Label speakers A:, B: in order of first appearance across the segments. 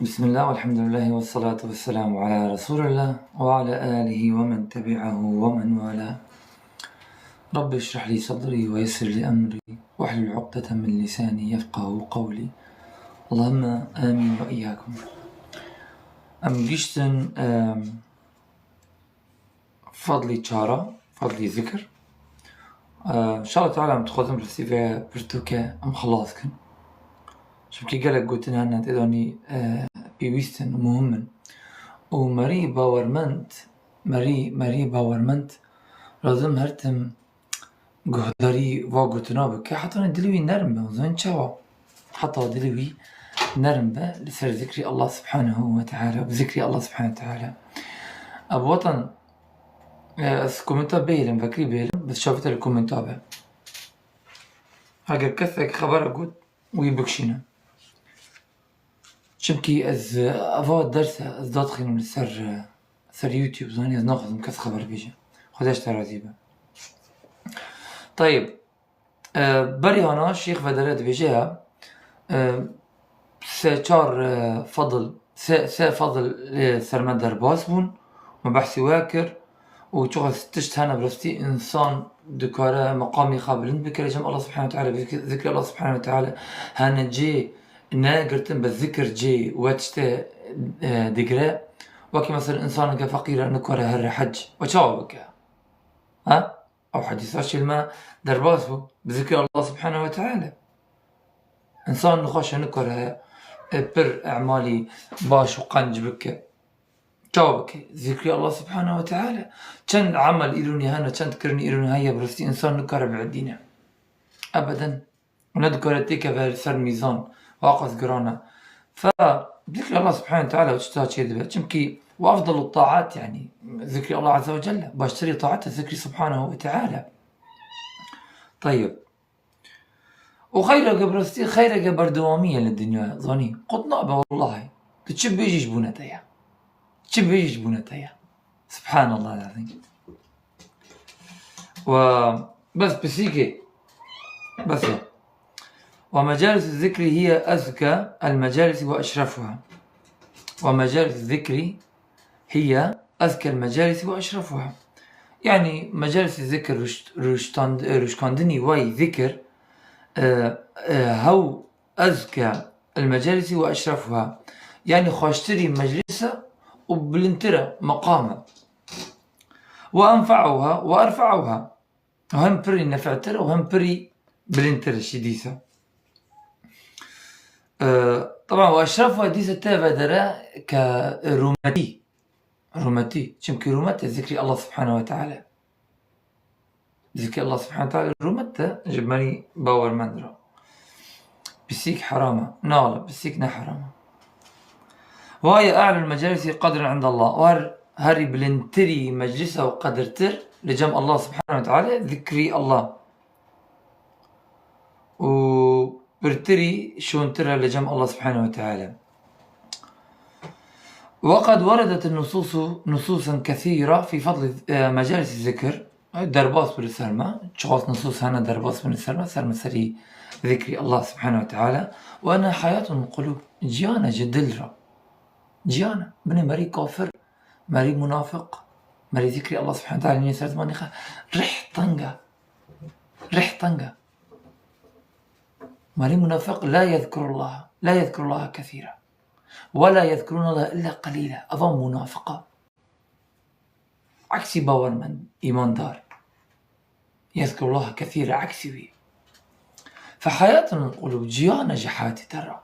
A: بسم الله والحمد لله والصلاة والسلام على رسول الله وعلى آله ومن تبعه ومن والاه. رب اشرح لي صدري ويسر لي أمري واحلل عقدة من لساني يفقه قولي. اللهم آمين وإياكم. Gisteren فضلي تشارة فضلي ذكر إن شاء الله تعالى متخذم برسيفة برتوكة مخلصكن شو كي قالك قلت لها تدوني بيويستن مهمن وماري باورمنت لازم هرتم قهداري واقوتنابك حتى ندلوي نرمبة وزين شوا حتى دلوي نرمبة لسر ذكري الله سبحانه وتعالى وذكري الله سبحانه وتعالى. أبو وطن كومنتا بيلم فكري بيلم بس شافت الكومنتا به هاجر كثك خبر قد ويبكشينا شمكي از افاد درس از دادخل من سر يوتيوب زاني از ناخذ كث خبر بيجي خداش ترازيبه. طيب بري هنا الشيخ فدرات بيجيها سچار فضل سرمد درباس بون مبحثي واكر وشغل ستشت هنا برستي انسان دكاره مقامي قابلن بكره جم الله سبحانه وتعالى بذكر الله سبحانه وتعالى هنا جي ناقرتن بالذكر جي واتشتا دقراء وكي مثلا انسان كفقير نكره هر حج وشاوبك ها او حديث الماء درباسو بذكر الله سبحانه وتعالى انسان نخش نكره بر اعمالي باش وقنج بك جاوبك ذكر الله سبحانه وتعالى كان عمل إلوني هنا كان تكرني إلوني هيا برستي إنسان نكره بعدينا أبدا ونذكر تيك في الميزان واقص قرانا فذكر الله سبحانه وتعالى وتشتاج يدبه كمكي وأفضل الطاعات يعني ذكر الله عز وجل باشتري طاعته ذكر سبحانه وتعالى. طيب وخيرك برستي خيرك بردوامية للدنيا ظني قد نابه والله تشب يجيش بونتيا تشب يجيش بونتيا سبحان الله العظيم. وبس بسيكي بس ومجالس الذكر هي أزكى المجالس وأشرفها. ومجالس الذكر هي أزكى المجالس وأشرفها يعني مجالس الذكر رشكاندني واي ذكر هو أزكى المجالس وأشرفها يعني خوشتري مجلسة وبلنترة مقامة وأنفعها وأرفعها وهم بري نفعتر وهم بري بلنترة شديسة. طبعا وأشرفها ديسة تابدرة كرومتي شمكي رومتة ذكر الله سبحانه وتعالى ذكر الله سبحانه وتعالى رومتة جبماني باور مندرة بسيك حرامة نالا بسيك نحرامة وهي أعلى المجالس قدرا عند الله وهري بلنتري مجلسة وقدرتر لجمع الله سبحانه وتعالى ذكري الله وبرتري شون ترى لجمع الله سبحانه وتعالى. وقد وردت النصوص نصوصا كثيرة في فضل مجالس الذكر درباس بالسرمة شخص نصوص هنا درباس بالسرمة سرمة سري ذكري الله سبحانه وتعالى وأنا حياة القلوب جيانا جدلرة جيانا من مري كافر مري منافق مري ذكري الله سبحانه وتعالى نيسرت مانيخا ريح طنقة مري منافق لا يذكر الله كثيرا ولا يذكرون الله إلا قليلا أظن منافقة عكسي باورمن إيمان دار يذكر الله كثيرا عكسي فحياتنا القلوب جيانا جحاتي ترى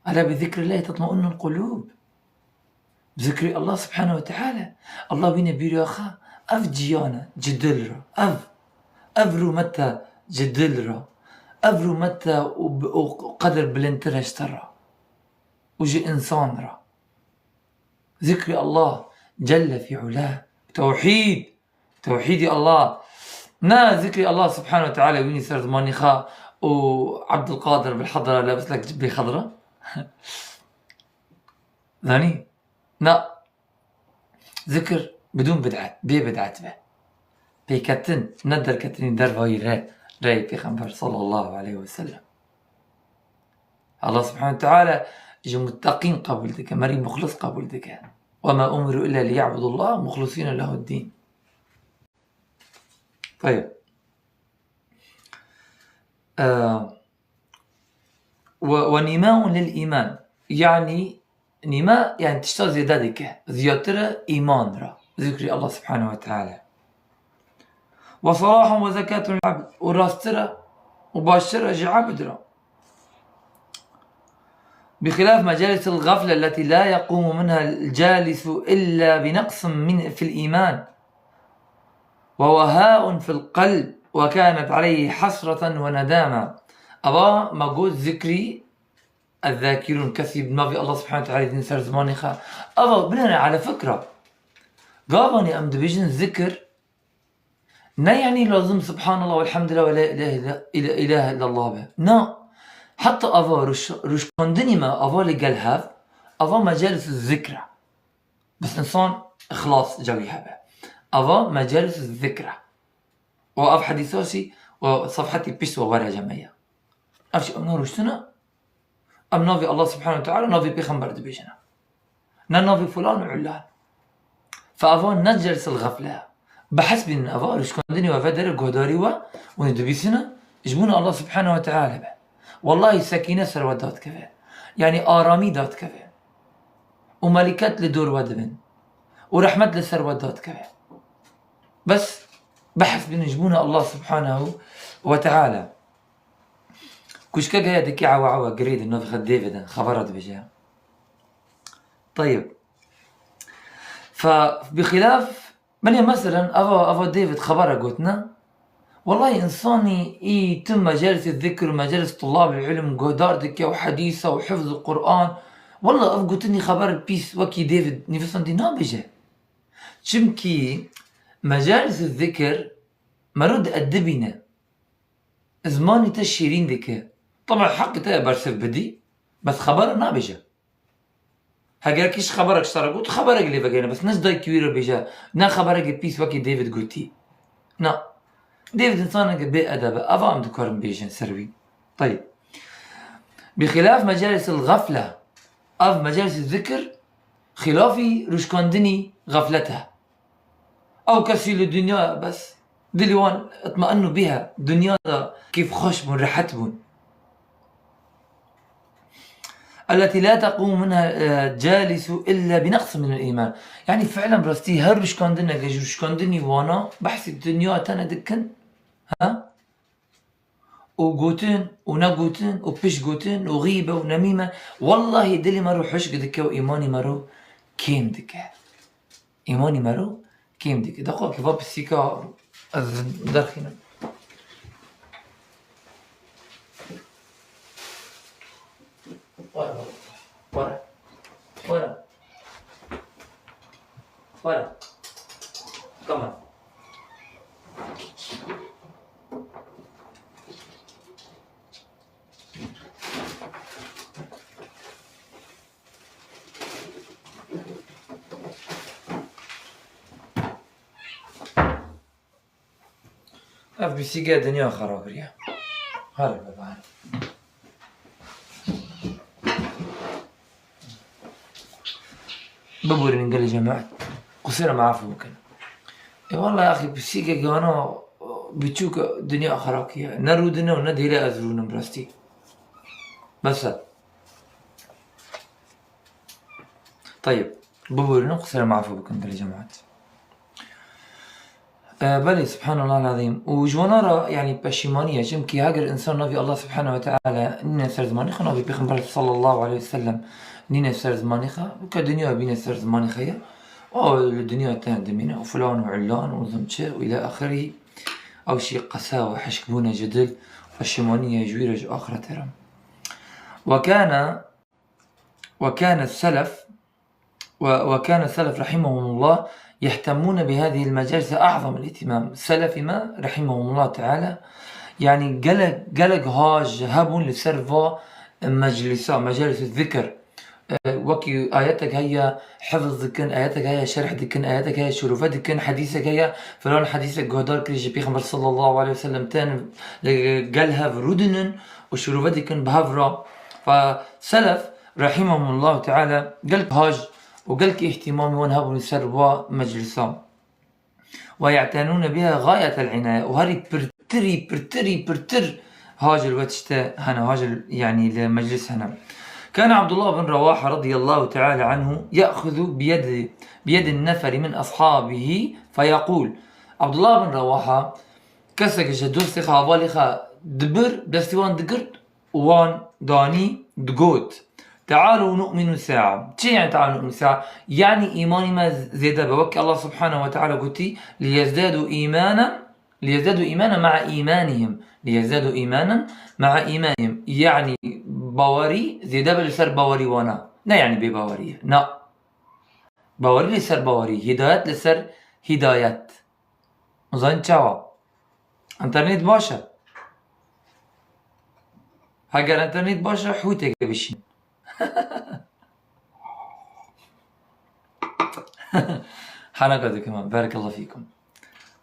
A: ألا بذكر الله تطمئن القلوب بذكر الله سبحانه وتعالى الله بينا بيريخا أف جيانا جدلرا أف رومتا جدلرا أف رومتا وقدر بلنترش ترى وجي إنسان را ذكر الله جل في علاه توحيد الله نا ذكر الله سبحانه وتعالى ويني سرد مانيخا وعبد القادر بالحضرة لابس لك جبي خضرة ذاني نا ذكر بدون بدعات بدعات بيكتن ندر كتني درباي راي في خنبر صلى الله عليه وسلم الله سبحانه وتعالى جو متقين قبول دك مري مخلص قبول دك وما أمروا إلا ليعبدوا الله مخلصين له الدين. طيب ونماء للإيمان يعني نماء يعني تشتغل زيادتك زيادة إيمان را ذكر الله سبحانه وتعالى. وصلاح وزكاة العبد وراسترة وباشرة جعبد را بخلاف مجالس الغفلة التي لا يقوم منها الجالس إلا بنقص في الإيمان ووهاء في القلب وكانت عليه حسرة وندامة. أبا ما قلت ذكري الذاكرون كثير ما في الله سبحانه وتعالى دين سر زماني خا أبا بلنا على فكرة قابني أم دبيجن ذكر نا يعني لازم سبحان الله والحمد لله ولا إله إلا الله به نا حتى أفا رش كندني ما أفا لقال هاف أفا مجالس الذكرى بس إنسان إخلاص جويها به أفا مجالس الذكرى وأف حديثوسي وصفحتي بيس وغيرها جمعية أفشي أمنا رشتنا أم نافي الله سبحانه وتعالى نافي بيخنبر دبيجنا نافي فلان وعلان فأفا نجلس الغفلة بحسب إن أفا رش كندني وفادر قهداري وندبيسنا يجبون الله سبحانه وتعالى به والله سكينة سر دات كفي يعني آرامي دات كفي وملكات لدور ودبن ورحمة لسر دات كفي بس بحث بنجبونا الله سبحانه وتعالى كشكا جاية دكي عوا قريد انه في ديفيد خبرت بجاه. طيب فبخلاف من مثلا افا ديفيد خبره قلتنا والله إنساني يتم مجالس الذكر ومجالس طلاب العلم قداردك وحديثة وحفظ القرآن والله أفقتني خبر البيس وكي ديفيد نفسان دي نابجة شمكي مجالس الذكر مرود أدبنا زماني تشيرين دك طبعا حق تايا برسف بدي بس خبر نابجة هاجركيش خبرك شترقوت خبرك اللي بقينا بس ناس داي كويرة بجا نا خبرك البيس وكي ديفيد قلتي نا ديفيد إنسان بأدب أفهم دكارم بيجن سروي. طيب بخلاف مجالس الغفلة أو مجالس الذكر خلافي رشكندني غفلتها أو كسي للدنيا بس دلوان اطمئنوا بها دنيا كيف خوش من رحتبون التي لا تقوم منها جالس إلا بنقص من الإيمان يعني فعلا برستي هر رشكندنا جاج رشكندني وانا بحث الدنيا تانا دكن ها وقوتن ونقوتن وبش قوتن وغيبة ونميمة والله دلي مرو حشق دكا وإيماني مرو كيم دكا إيماني مرو كيم دكا دقوا كيفا بالسيكا دارخينا ورا كمان أف بسيقى دنيا خرابريا هلا بابا بابوري نقل جماعة قصيرة معافو ممكن والله يا أخي بسيقى قوانا بتشوك دنيا خراكية نرودنا وندي لا أزرونا براستي بس طيب بابوري قصيرة معافو ممكن نقل جماعة بلي سبحان الله العظيم وجوانا يعني بشيمانية جمكي هاجر إنسان نبي الله سبحانه وتعالى نينا سر زمانيخا نبي بيخبر صلى الله عليه وسلم نينا سر زمانيخا وكدنيا بينا سر زمانيخا أو الدنيا تهدمنا وفلان وعلان وزمتشي وإلى آخره أو شيء قساوة حشكبونا جدل فالشيمانية جويرج آخرة ترم وكان السلف رحمهم الله يهتمون بهذه المجالس أعظم الاهتمام سلف ما رحمهم الله تعالى يعني قلق هاج هبون لسرفا مجالس الذكر وكي آياتك هي حفظ ذكن آياتك هي شرح ذكن آياتك هي شروفات ذكن حديثك هي فلان حديثك قهدار كريجي بيخبر صلى الله عليه وسلم تان قالها فرودنن وشروفات ذكن بهفرا فسلف رحمهم الله تعالى قالك هاج وقالك اهتمامي ونهب نسر مجلسا ويعتنون بها غاية العناية وهاري برتر هاج الوتشتا هنا هاج يعني المجلس هنا. كان عبد الله بن رواحة رضي الله تعالى عنه يأخذ بيد النفر من أصحابه فيقول عبد الله بن رواحة كسك جدوس خا دبر دستوان دقرت وان داني دقوت تعالوا نؤمن ساعة. شي يعني تعالوا نؤمن ساعة؟ يعني إيماني ما زيادة بوكي الله سبحانه وتعالى قلتي ليزدادوا إيمانا مع إيمانهم يعني باوري زيادة بلسر باوري وانا لا يعني بباوري لا باوري لسر باوري هدايات لسر هدايات مزاين چاوا انترنت باشا هاگر انترنت باشا حوتك بشين حنقدر كمان بارك الله فيكم.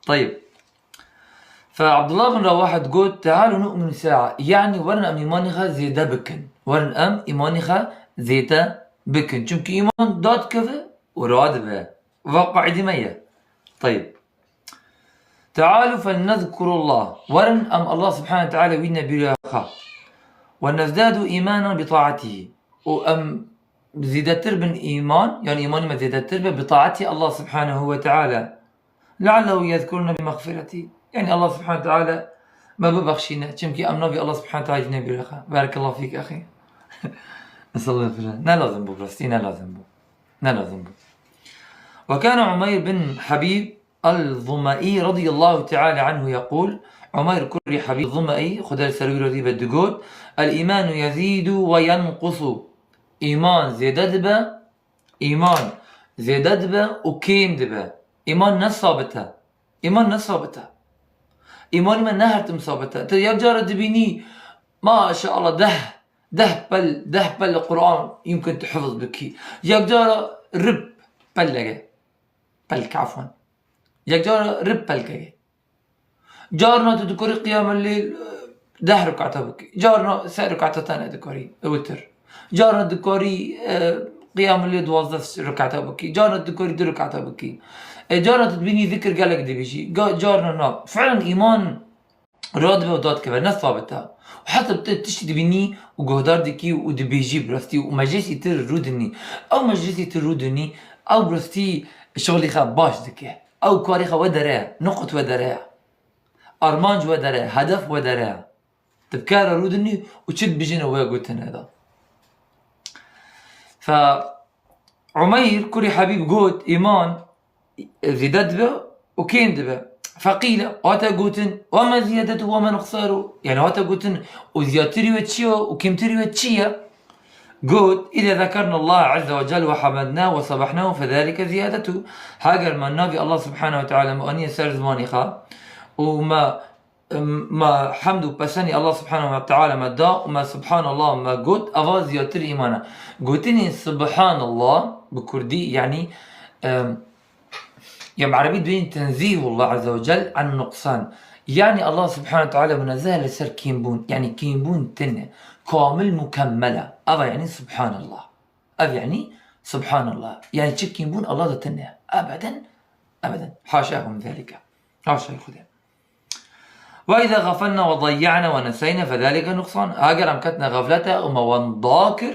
A: طيب فعبد الله بن رواحة تقول تعالوا نؤمن ساعة يعني ورن أم إيمانها زيادة بكن ورن أم إيمانها زيادة بكن چونك إيمان داد كذا وراد به واقع دمية. طيب تعالوا فلنذكر الله ورن أم الله سبحانه وتعالى وينا برياخا ونزداد إيمانا بطاعته وأم زيادة بن إيمان يعني إيماني ما زيادة بطاعته الله سبحانه وتعالى لعله يذكرنا بمغفرته يعني الله سبحانه وتعالى ما ببخشينا چمكي أمنا بالله سبحانه وتعالى جنبي رخا بارك الله فيك أخي نسأل الله الفرجان نا لازم بو برستي نا لازم بو. وكان عمير بن حبيب الظمئي رضي الله تعالى عنه يقول عمير كري حبيب الظمئي خدال سروي رضي بدقود الإيمان يزيد وينقص إيمان زيادة دبا وكيم دبا إيمان نصابته إيمان من نهرت مصابته يا جارة دبيني ما شاء الله ده بل القرآن يمكن تحفظ بكي يا جارة رب بلك عفوا يا جارة رب بلك جارنا تذكري قيام الليل ده ركعتها بكي جارنا سير ركعتها تذكري وتر جارنا تذكري قيام الليل 12 ركعتها بكي جارنا تذكري 2 ركعتها بكي جارنا تبيني ذكر قالك دي بيجي جارنا ناب فعلا إيمان رادبه وداد كبير ناس ثابتها وحتى بتشتي دبيني وجهدار ديكي ودبيجي برستي ومجلسي ترودني أو مجلسي ترودني أو برستي شغلي خاب باش دكي أو كاري خا ودراه نقط ودراه أرمانج ودراه هدف ودراه تبكار رودني وشد بيجينا ويا قلتنا هذا. فعمير كوري حبيب قوت إيمان زيادة به وكين دبه فقيل هاتا قوتن وما زيادته وما نقصاره يعني هاتا قوتن وزيادتري وتشيه وكمتري وتشيه قوت إذا ذكرنا الله عز وجل وحمدناه وصبحناه فذلك زيادته هاجر ما النبي الله سبحانه وتعالى مؤنية سر زماني خا وما ما حمد بسني الله سبحانه وتعالى ما دا وما سبحان الله ما قوت أفا زيادتري إيمانا قوتني سبحان الله بكردي يعني يعني عربي بين تنزيه الله عز وجل عن النقصان يعني الله سبحانه وتعالى منزه لسر كيمبون يعني كيمبون تنه كامل مكملة أفا يعني سبحان الله يعني سبحان الله يعني تشك كيمبون الله ذا تنه أبدا حاشاه من ذلك حاشا يخذها. وإذا غفلنا وضيعنا ونسينا فذلك نقصان هاجر أمكتنا غفلته وما ونداكر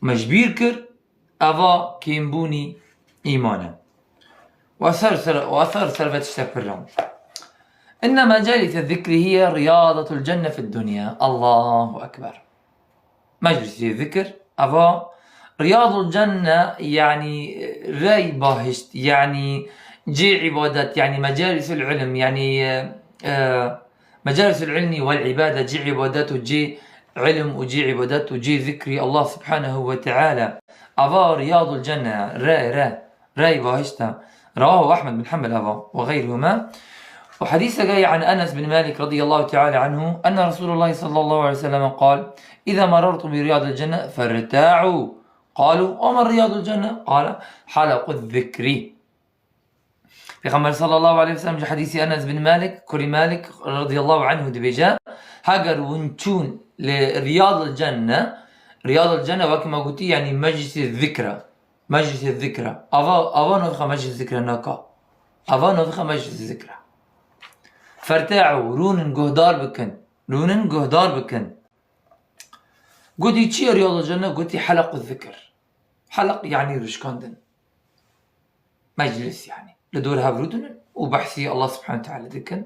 A: مجبيركر أفا كيمبوني إيمانا وأثر سلفة الشفران. إن مجالس الذكر هي رياضة الجنة في الدنيا. الله أكبر. مجلس الذكر أفا رياض الجنة يعني راي باهشت يعني جي عبادات يعني مجالس العلم يعني مجالس العلم والعبادة جي عبادات وجي علم وجي عبادات وجي ذكري الله سبحانه وتعالى أفا رياض الجنة راي باهشتا رواه أحمد بن حنبل أفا وغيرهما. وحديث جاي عن أنس بن مالك رضي الله تعالى عنه أن رسول الله صلى الله عليه وسلم قال إذا مررت برياض الجنة فارتاعوا قالوا وما رياض الجنة قال حلق الذكر. في خمر صلى الله عليه وسلم حديث أنس بن مالك كري مالك رضي الله عنه دبجاء هاجر ونشون لرياض الجنة رياض الجنة وكما قلت يعني مجلس الذكرى، مجلس الذكرى. أفا نفخ مجلس الذكرى ناكا، أفا نفخ مجلس الذكرى. فرتاعو رونن قهدار بكن، رونن قهدار بكن. قلتي تشي رياض الجنة؟ قلتي حلق الذكر. حلق يعني رشكاندن، مجلس يعني لدور هافرودن وبحثي الله سبحانه وتعالى دكن،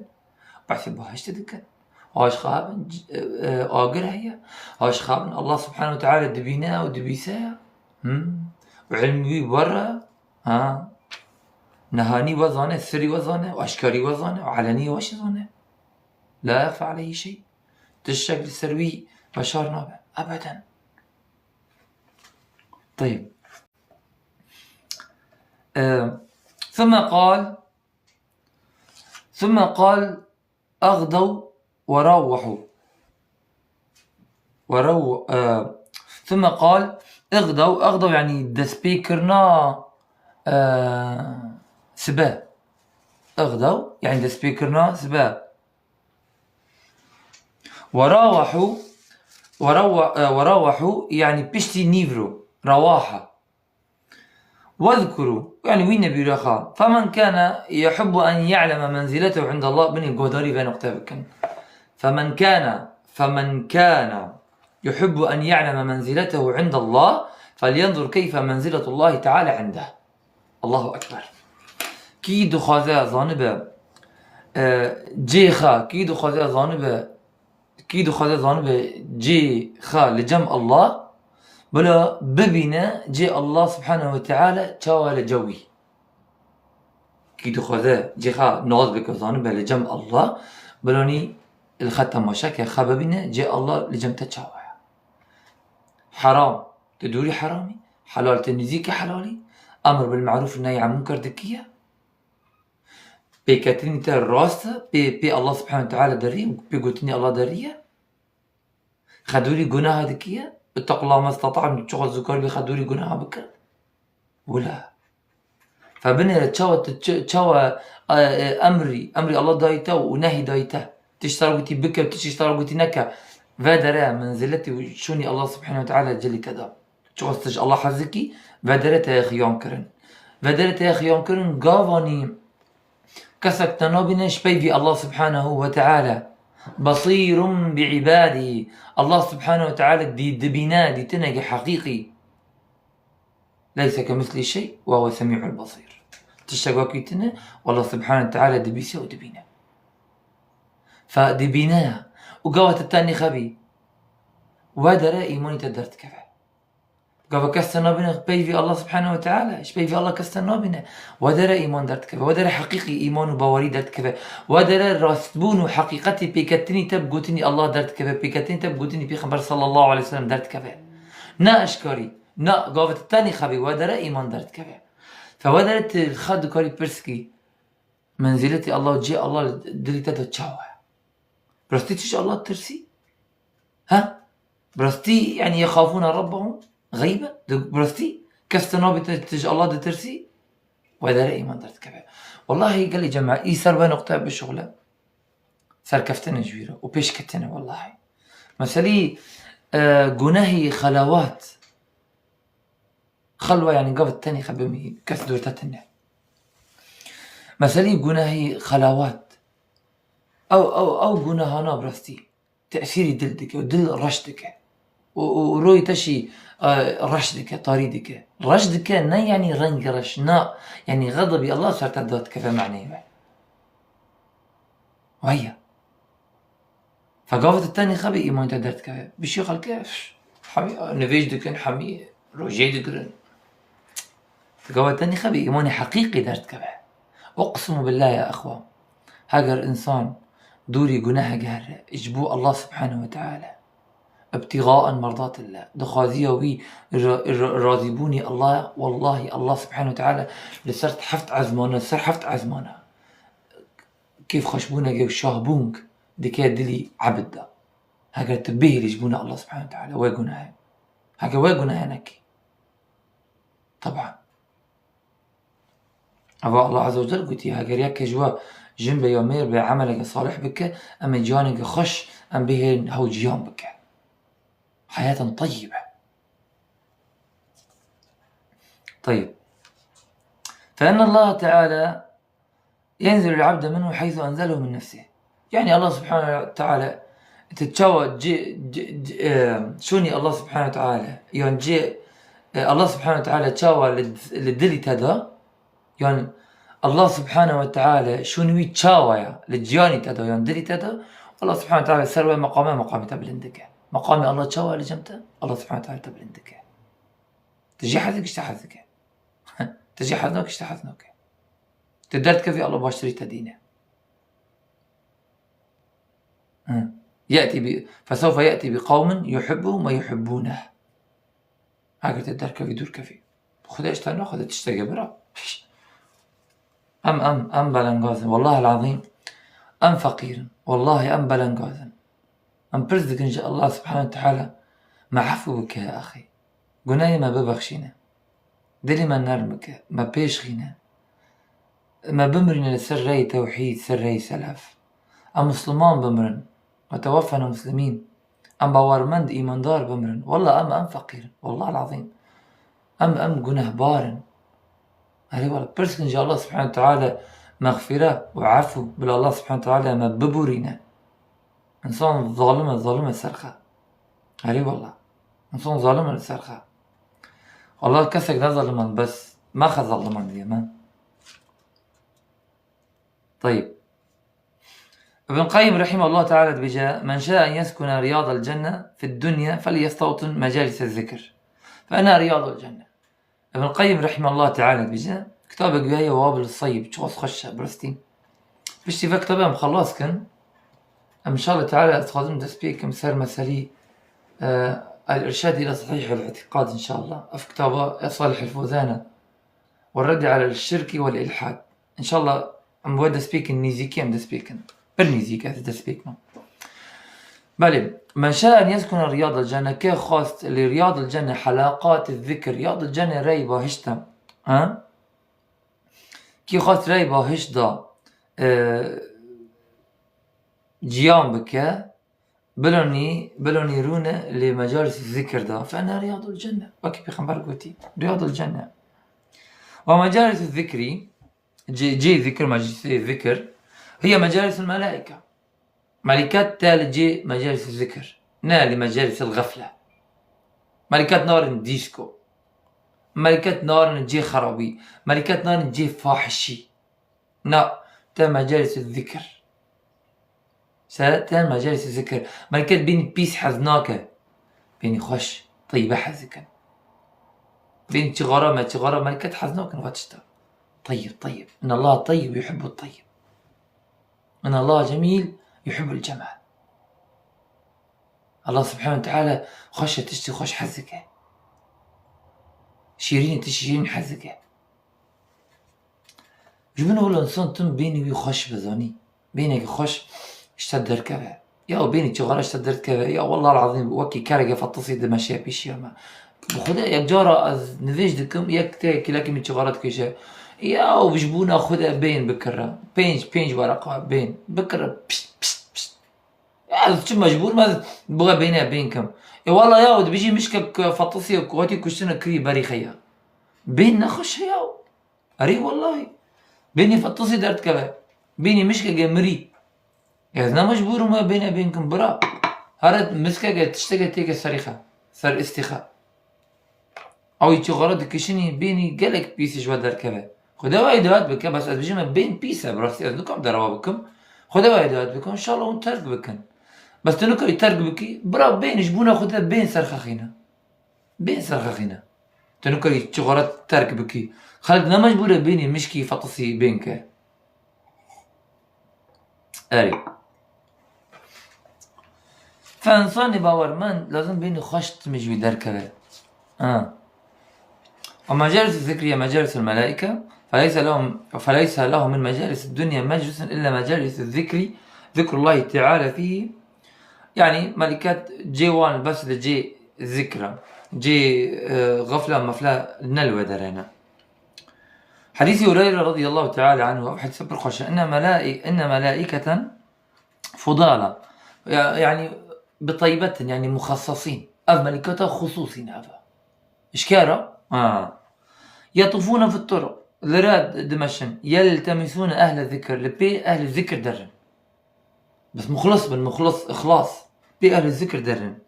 A: بحثي بهشت دكن. هاش خابن آقر هيا، هاش خابن الله سبحانه وتعالى دبينا ودبيسا وعلمي برا، نهاني وظانه، سري وظانه، واشكاري وظانه، وعلني وش ظانه، لا يخفى عليه شيء. تشك السروي بشار نابع ابدا. طيب ثم قال أغدوا وروحوا ثم قال أغدوا يعني دسبيكرنا سبا. أغدوا يعني دسبيكرنا سبا. وروحوا يعني بشتي نيفرو رواحة. واذكروا يعني وين نبي رخاء. فمن كان يحب أن يعلم منزلته عند الله بني القدري في نقطة بكن. فمن كان يحب أن يعلم منزلته عند الله فلينظر كيف منزلة الله تعالى عنده. الله أكبر. كي دخاذا ظانبه جيخا، كي دخاذا ظانبه جيخا لجمع الله بلا ببنا جي الله سبحانه وتعالى تشاوى لجوي. كي دخاذا جيخا نوض بك ظانبه لجمع الله بلوني الختم مشاكل خببنا جي الله لجمع تشاوى. حرام تدوري حرامي، حلال تنزيك حلالي، أمر بالمعروف والنهي عن المنكر دكية. بيكاتريني تاع الراس بي الله سبحانه وتعالى دري، بيقولتني الله دريه. خدوري جناها دكية، اتقوا الله ما استطعتم تشغل ذكر بي خدوري جناها بكر ولا. فبني تشاوى أمري الله دايته ونهي دايته. تشترقتي بكر وتشترقتي نكا فادرا منزلتي وشوني الله سبحانه وتعالى جلي كذا. تشغل الله حزكي فادرته يا خيام كرن، فادرته يا خيام كرن قافاني كسك تنابنا شبي في الله سبحانه وتعالى بصير بعباده. الله سبحانه وتعالى دي دبينا دي تنجي حقيقي ليس كمثل شيء وهو سميع البصير. تشتغوكيتنا والله سبحانه وتعالى دبيسة ودبينا فدبينا وقوة التاني خبي ودرا إيماني تدرت كفا قوة كستنابنا بي في الله سبحانه وتعالى شبي في الله كستنابنا ودرا إيمان درت كفا ودرا حقيقي إيمان وبواري درت كفا ودرا راستبون وحقيقتي بيكتني تبقوتني الله درت كفا بيكتني تبقوتني بيخبر صلى الله عليه وسلم درت كفا نا أشكاري نا قوة التاني خبي ودرا إيمان درت كفا. فودرت الخد كاري برسكي منزلتي الله وجي الله دليتا تتشاوى. برستيش الله ترسي برستي يعني يخافون ربهم غيبة برستي كستنابي تج الله ترسي ودرا إيمان درت كفا. والله قال لي جماعة يسر بنقطة بالشغلة سر كفتنا جويرة وبيش كتنا والله مثلي جناهي خلوات خلوة يعني قبل التاني خبمي كس دورتاتنا مثلي جناهي خلوات أو جناهنا برستي تأثيري دلدك ودل رشدك وروي تشي رشدك طريدك رشدك نا يعني رنج رشنا يعني غضبي الله صارت دوت كفا معني وهي فقافت التاني خبي إيمان تدرت كفا بشي خل كيف حمي نفيج دكن حمي روجي دكرن فقافت التاني خبي إيماني حقيقي درت كفا. أقسم بالله يا أخوة هاجر إنسان دوري جناح جهر اجبو الله سبحانه وتعالى ابتغاء مرضات الله دخازية وي راضيبوني الله والله الله سبحانه وتعالى لسرت حفت عزمانة كيف خشبونا جو شاهبونك دكا دلي عبد هاجر تبيه لجبونا الله سبحانه وتعالى ويقناه هاجر ويقناه نكي طبعا أبا الله عز وجل قلت هاجر ياك جوا جنب يومير بعملك صالح بك أما جوانك خش أم به هو جيان بك حياة طيبة طيب، فإن الله تعالى ينزل العبد منه حيث أنزله من نفسه. يعني الله سبحانه وتعالى تتشوى شوني الله سبحانه وتعالى يعني الله سبحانه وتعالى تشوى للدلي تدا، يعني الله سبحانه وتعالى شوني تشاوى للجياني تدا يعني دلي تدا. الله سبحانه وتعالى سروي مقامي تبلندك، مقامي الله تشاوى لجمته الله سبحانه وتعالى تبلندك. تجي حذك اشتحذك تجي حذنك اشتحذنك تدرت كفي الله باشتري تدينه. فسوف يأتي بقوم يحبهم ويحبونه. هكذا تدرت كفي دور كفي خذ اشتري خذ تشتري برا أم بلنغازن والله العظيم، أم فقير والله أم بلنغازن، أم برزدك إن شاء الله سبحانه وتعالى ما عفوك يا أخي، قناي ما ببخشينا دلي ما نرمك ما بيشغينا ما بمرنا لسري توحيد سري سلف. أم مسلمان بمرن وتوفنا مسلمين، أم باورمند إيماندار بمرن والله أم فقير والله العظيم، أم قناه بارن. هذي والله برسك إن شاء الله سبحانه وتعالى مغفرة وعفو بلا الله سبحانه وتعالى ما ببورينا. إنسان ظالمة سرخة. هذي والله إنسان ظالمة سرخة والله كسك لا ظلمان بس ما خذ ظلمان دي ما. طيب، ابن القيم رحمه الله تعالى بجاء من شاء أن يسكن رياض الجنة في الدنيا فليستوطن مجالس الذكر فأنا رياض الجنة. ابن القيم رحمه الله تعالى بجاء كتابك بهاي وابل الصيب شو خش برستين بشتي في كتابه مخلص كان إن شاء الله تعالى أتخذم دسبيك مسار مسالي الإرشاد إلى صحيح الاعتقاد إن شاء الله في كتابه صالح الفوزانة والرد على الشرك والإلحاد إن شاء الله. أم بود دسبيك النيزيكي أم دسبيكن بالنيزيك هذا دسبيكنا. بل من شاء أن يسكن رياض الجنة كي خاص لرياض الجنة حلقات الذكر رياض الجنة ريبا هشتا كي خاص ريبا هشتا جيام بك بلوني رونا لمجالس الذكر ده فأنا رياض الجنة وكي بيخنبر قوتي رياض الجنة. ومجالس الذكر جي ذكر مجالس الذكر هي مجالس الملائكة، ملكات تال جي مجالس الذكر نالي مجالس الغفلة، ملكات نار ديسكو، ملكات نار جي خرابي، ملكات نار جي فاحشي تا مجالس الذكر تا مجالس الذكر. ملكات بيني بيس حزناك بيني خوش طيبة حزكا بيني تغرى ملكات حزناك نغتشتا طيب إن الله طيب يحب الطيب، إن الله جميل يحب الجمال. الله سبحانه وتعالى خوش تشتي خوش حزكه شيرين تشيرين حزكه جبنا ولا إنسان تم بيني وخوش بزاني بينك خوش اشتد ركبه يا بيني تغرى اشتد ركبه يا والله العظيم وكي كارجة فتصي دمشي بيشي ما بخدا يك جارة از نفيج دكم يك تاكي لكن من تغرات كيشة يا وبجبونا خدا بين بكرة بينج ورقة بين بكرة بس يا شو مجبور ما بغى بينكم يا والله يا ود بيجي مشكك فطسي وكواتي كشتنا كري بريخيا بين نخش يا أري والله بيني فطسي دارت كذا بيني مشكك جمري يا أنا مجبور ما بينكم برا هرد مسكك تشتكي تيجي صريخة صار استخاء أو يجي غرض كشني بيني قالك بيسي جوا دار كذا خدا وايد دوات بك بس بيجي ما بين بيسا براسي أذنكم دروا بكم خدا وايد دوات بكم إن شاء الله ونترك بكن بس تنوكا يترك بكي برا بين جبونا خدا بين سرخخينا تنوكا يتشغرات ترك بكي خلقنا مجبورة بيني مشكي فطسي بينك أري فإنسان باورمان لازم بيني خشت مجوي دركبه ومجالس الذكر هي مجالس الملائكة فليس لهم من مجالس الدنيا مجلس إلا مجالس الذكر ذكر الله تعالى فيه. يعني ملكات جي وان بس جي ذكرى جي غفلة مفلة نلوى درينا. حديث هريرة رضي الله تعالى عنه أحد سبر خشى إن ملائكة فضالة يعني بطيبة يعني مخصصين ملكة خصوصين هذا إشكارة يطوفون في الطرق لراد دمشن يلتمسون أهل الذكر لبي أهل الذكر درن بس مخلص بالمخلص إخلاص بي أهل الذكر درن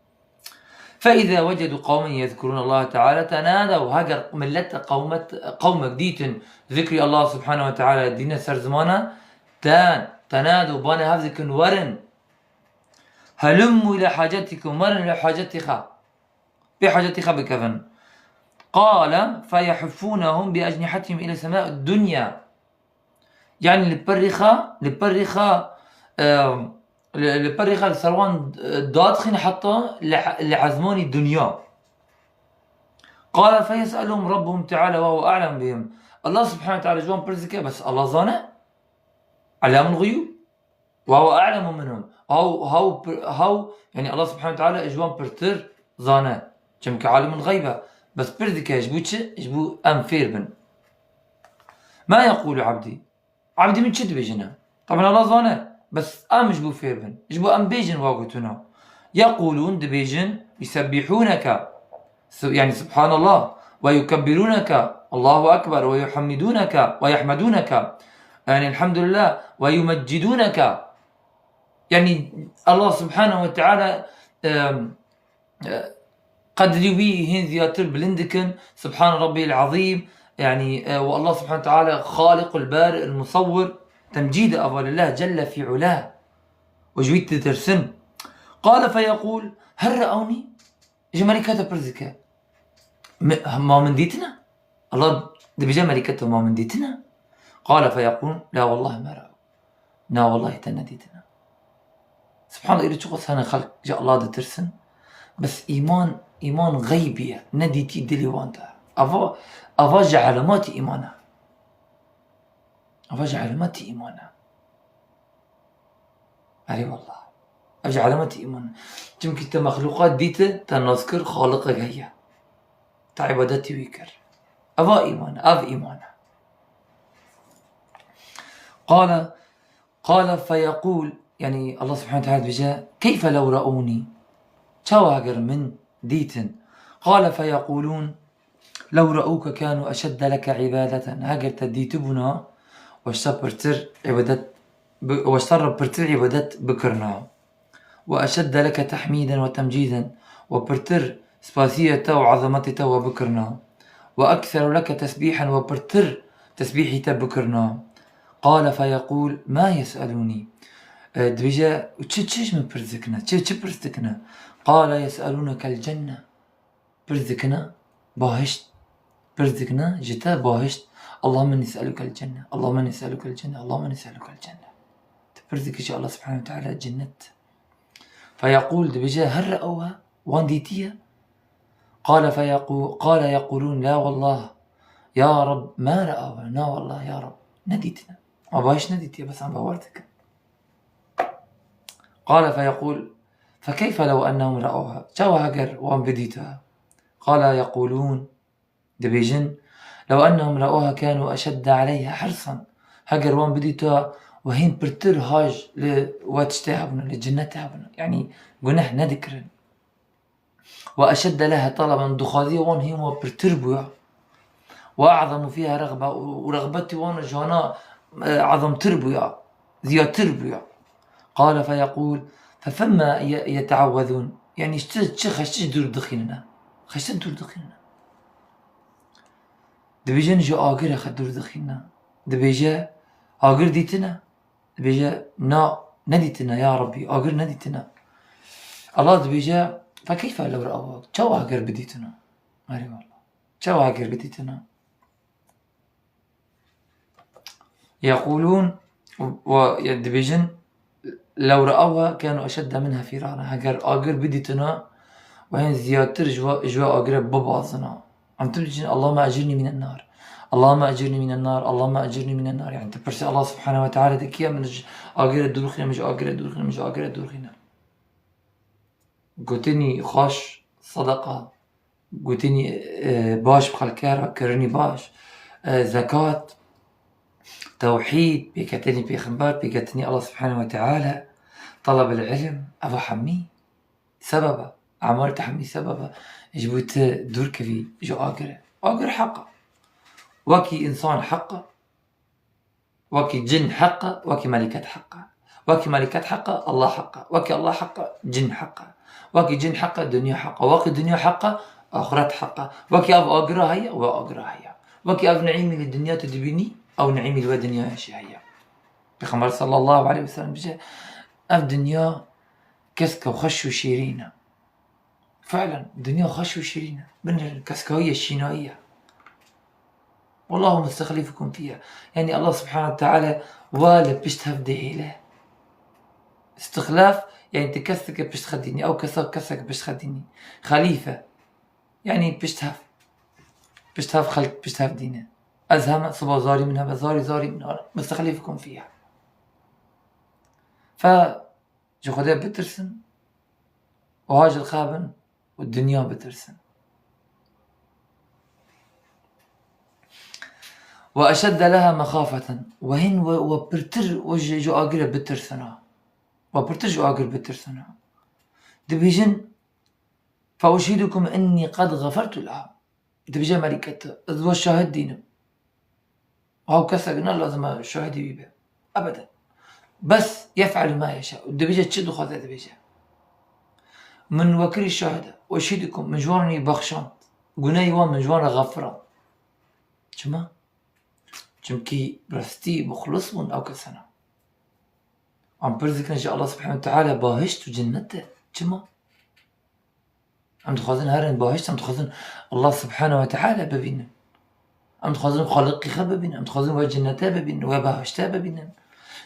A: فإذا وجدوا قوما يذكرون الله تعالى تنادوا هاجر ملت قوم جديد ذكر الله سبحانه وتعالى دين سرزمانا تنادوا بانا هذيك ورن هلموا إلى حاجتكم ورن إلى حاجتك بحاجتك بكفن قال فيحفونهم بأجنحتهم إلى سماء الدنيا يعني لبرخة الثروان دادخن حتى لعزمان الدنيا. قال فيسألهم ربهم تعالى وهو أعلم بهم. الله سبحانه وتعالى جوان برزكة بس الله ظانه علام الغيوب وهو أعلم منهم هاو يعني الله سبحانه وتعالى جوان برتر ظانه جمك عالم الغيبة بس برزكة يجبو أنفير بن ما يقول عبدي من شد بيجنا طبعا الله ظانه بس مش بو فيربن يجبو ام بيجن واقتنا يقولون دبيجن يسبحونك يعني سبحان الله ويكبرونك الله اكبر ويحمدونك ويحمدونك يعني الحمد لله ويمجدونك يعني الله سبحانه وتعالى قد روي هين زياتر بلندكن سبحان ربي العظيم يعني والله سبحانه وتعالى خالق البارئ المصور تمجيد أفضل الله جل في علاه وجويت تترسم. قال فيقول هل رأوني إجا ملكة برزكة ما من ديتنا الله دبجا ملكته ما من ديتنا. قال فيقول لا والله ما رأوا لا والله تنديتنا. سبحان الله إذا شخص هنا خلق جاء الله ترسم بس إيمان غيبية نديتي دليوانتا أفاجع علامات إيمانها أفاجع علامات إيمانها أي والله أفاجع علامات إيمانها جمكي تمخلوقات ديته تنذكر خالقك هي تعبادتي ويكر أفا إيمانها قال فيقول يعني الله سبحانه وتعالى بجاء كيف لو رأوني شواقر من ديتن. قال فيقولون لو رأوك كانوا أشد لك عبادة هاجر تديتبنا واشتر برتر عبادت بكرنا وأشد لك تحميدا وتمجيدا وبرتر سباسية وعظمتة وبكرنا وأكثر لك تسبيحا وبرتر تسبيحي بكرنا. قال فيقول ما يسألوني دبجا تشيش من برزكنا تشيش برزكنا. قال يسألونك الجنة برزكنا باهشت برزكنا جتا باهشت اللهم نسألك الجنة اللهم نسألك الجنة اللهم نسألك الجنة تبرزك إن شاء الله سبحانه وتعالى الجنة. فيقول دبجا هل رأوها وان ديتيها؟ قال يقولون لا والله يا رب ما رأوها لا والله يا رب نديتنا ما باهش نديتيها بس عم بورتك. قال فيقول فكيف لو أنهم رأوها شو هاجر وان بديتها؟ قال يقولون دبيجن لو أنهم رأوها كانوا أشد عليها حرصا هاجر وان بديتها وهين برتر هاج لواتشتهبنا لجنتهبنا يعني جناح ندكرن وأشد لها طلبا دخاذية وان هين وبرتر بويا وأعظم فيها رغبة ورغبتي وان جانا عظم تربويا زياد تربويا. قال فيقول فما يتعوذون يعني خشتش دور دخيننا خشتش دور دخيننا دبيجا نجو آقر أخد دور دخيننا دبيجا آقر ديتنا دبيجا نديتنا يا ربي آقر نديتنا. الله دبيجا فكيف لو رأوك شو آقر بديتنا ماري والله شو آقر بديتنا. يقولون ودبيجن لو رأوها كانوا أشد منها فرارا آقر بديتنا وهين زيادتر جوا آقر ببعضنا عم تبجن اللهم أجرني من النار اللهم أجرني من النار اللهم أجرني من النار يعني تبرسي الله سبحانه وتعالى دكيا من آقر الدورخنا مش آقر الدورخنا مش آقر الدورخنا. قلتني خوش صدقة قلتني باش بخلكارة كرني باش زكاة توحيد بيكتني بيخنبار بيكتني الله سبحانه وتعالى طلب العلم أبا حمي سببه أعمال تحمي سببه جبوت دور كفي جو آقر حقا وكي إنسان حقه، وكي جن حقه، وكي ملكات حقه، وكي ملكات حقه الله حقه، وكي الله حقه جن حقه، وكي جن حقه دنيا حقه، وكي دنيا حقه آخرت حقه، وكي أف أقرأ هيا وأقرأ هيا، وكي أف نعيمي للدنيا تدبيني أو نعيمي للدنيا شي هيا. بخمر صلى الله عليه وسلم بجاء أف دنيا كسكة وخش وشيرينة، فعلا دنيا خش وشيرينة من الكسكوية الشينائية، والله مستخلفكم فيها. يعني الله سبحانه وتعالى ولا بيشتهف دهيله استخلاف، يعني تكسك بيشتخديني أو كسك بيشتخديني خليفة، يعني بيشتهف خلق بيشتهف دينه أزهم صبا زاري منها بزاري منها مستخلفكم فيها. جو خدها بترسم وهاج الخابن والدنيا بترسم. وأشد لها مخافة وهن وبرتر وجو آقر بترسنا وبرتر جو آقر بترسنا دبيجن فأشهدكم أني قد غفرت لها. دبيجن ملكة ذو الشاهد دينه وهو كسرنا لازم الشاهد بيبه أبدا، بس يفعل ما يشاء. دبيجن تشد خذ دبيجن من وكر الشاهد وأشهدكم من جواني بخشانت قنايوان من جوان غفران شما چونکی برستی مخلص بون او کسنا عم برزك نجي الله سبحانه وتعالى باهشت و جنته. چما عم تخوازن هرن باهشت، عم تخوازن الله سبحانه وتعالى ببینن، عم تخوازن خالقي خب ببینن، عم تخوازن و جنته ببینن و باهشته ببینن.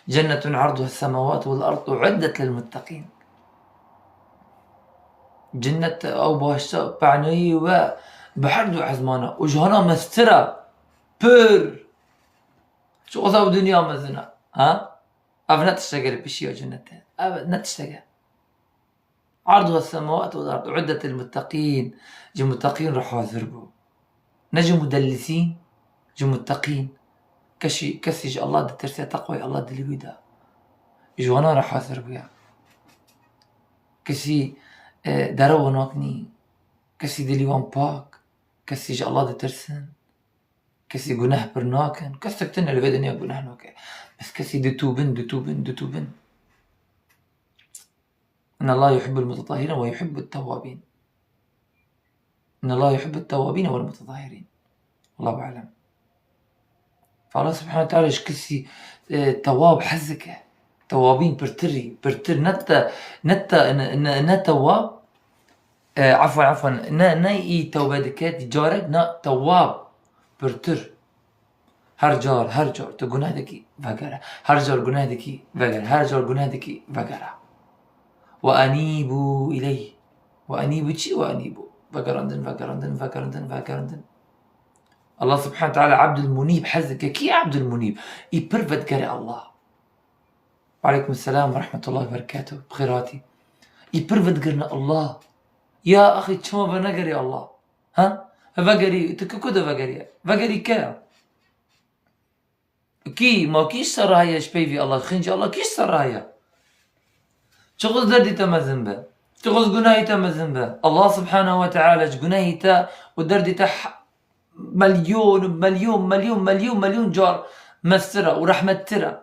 A: جنة عرضها السماوات والأرض أعدت للمتقين. جنة أو باهشته بعناي و بحردو عزمانا وجهانا مسترة بر شو قصة الدنيا مزنا ها أبنى تشتغل بشيء جنته أبنى تشتغل. عرضها السماوات والأرض أعدت للمتقين. جو متقين راح يضربوا، نجوا مدلسين جو متقين كسي الله ده ترسي تقوى الله دلي ويدا جوانا راح يضربوا يعني كسي دروا ناكني كسي دلي وان باك كسي الله ده ترسن كسي جناه برناكن كسكتنا اللي بدنا جناه ناكن بس كسي دتوبن. إن الله يحب المتطهرين ويحب التوابين. إن الله يحب التوابين والمتطهرين. الله أعلم. فالله سبحانه وتعالى كسي تواب حزكه توابين برتر نتا تواب عفوا ناي توبادكات جارك نا تواب برتر هر جار تو گناه دکی وگره هر جار گناه دکی وگره هر جار گناه دکی وگره وأنيبوا إليه وأنيبوا چی وأنيبوا وگرندن. الله سبحانه وتعالى عبد المنيب حزك كي عبد المنيب يبرفت قري الله. وعليكم السلام ورحمة الله وبركاته بخيراتي. يبرفت قرنا الله يا أخي تشما بنقري الله ها فقري تككده فقري كا كي ما كيش سرايا شبي في الله خنج الله كيش سرايا شغل دردي تمزن به شغل جناهي تمزن به الله سبحانه وتعالى جناهي تا ودردي تا مليون جار مسترة ورحمة ترى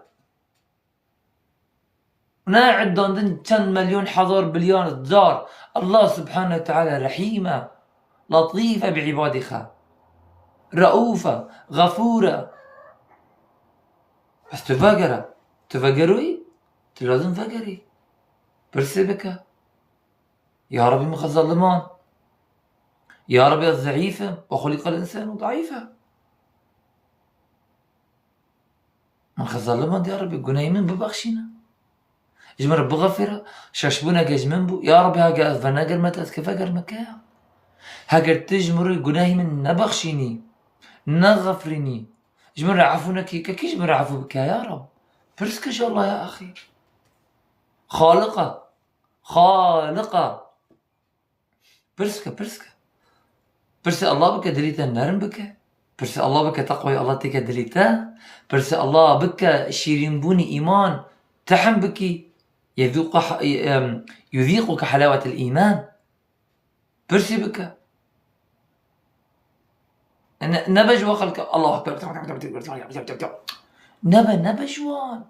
A: ناعد دون 10 مليون حضور بليون دار. الله سبحانه وتعالى رحيمة لطيفة بعبادها رؤوفة غفورة. بس تفقروي تلازم فقري برسبك يا ربي من ظلمان يا ربي الضعيفة وخلق الإنسان ضعيفا من ظلمان يا ربي قنايمين ببخشينا جمر بغفرة شاشبونا جزمن بو يا ربي هاجا فناجر متى كفاجر مكان هاجر تجمر جناهي من نبخشيني نغفرني جمر عفونا كيش جمر عفو بك يا رب برسك إن شاء الله يا أخي خالقة برسك الله بك دليتا نرم بك برسك الله بك تقوى الله تك دليتا برسك الله بك شيرين بوني إيمان تحم بك يذيقك حلاوة الإيمان برسي بك نبجوا خلق الله أكبر نبجوان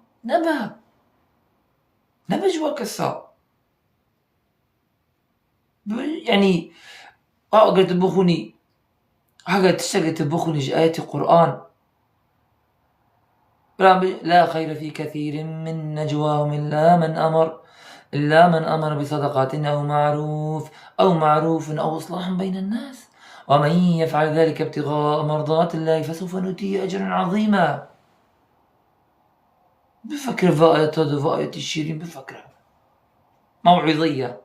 A: نبجوا كسا يعني قلت بخوني حاجة تشتغل تبخوني آيات القرآن لا خير في كثير من نجواهم إلا من أمر بصدقات أو معروف أو إصلاح بين الناس ومن يفعل ذلك ابتغاء مرضات الله فسوف نؤتيه أجرا عظيما. بفكر فآية الشيرين بفكرة موعظية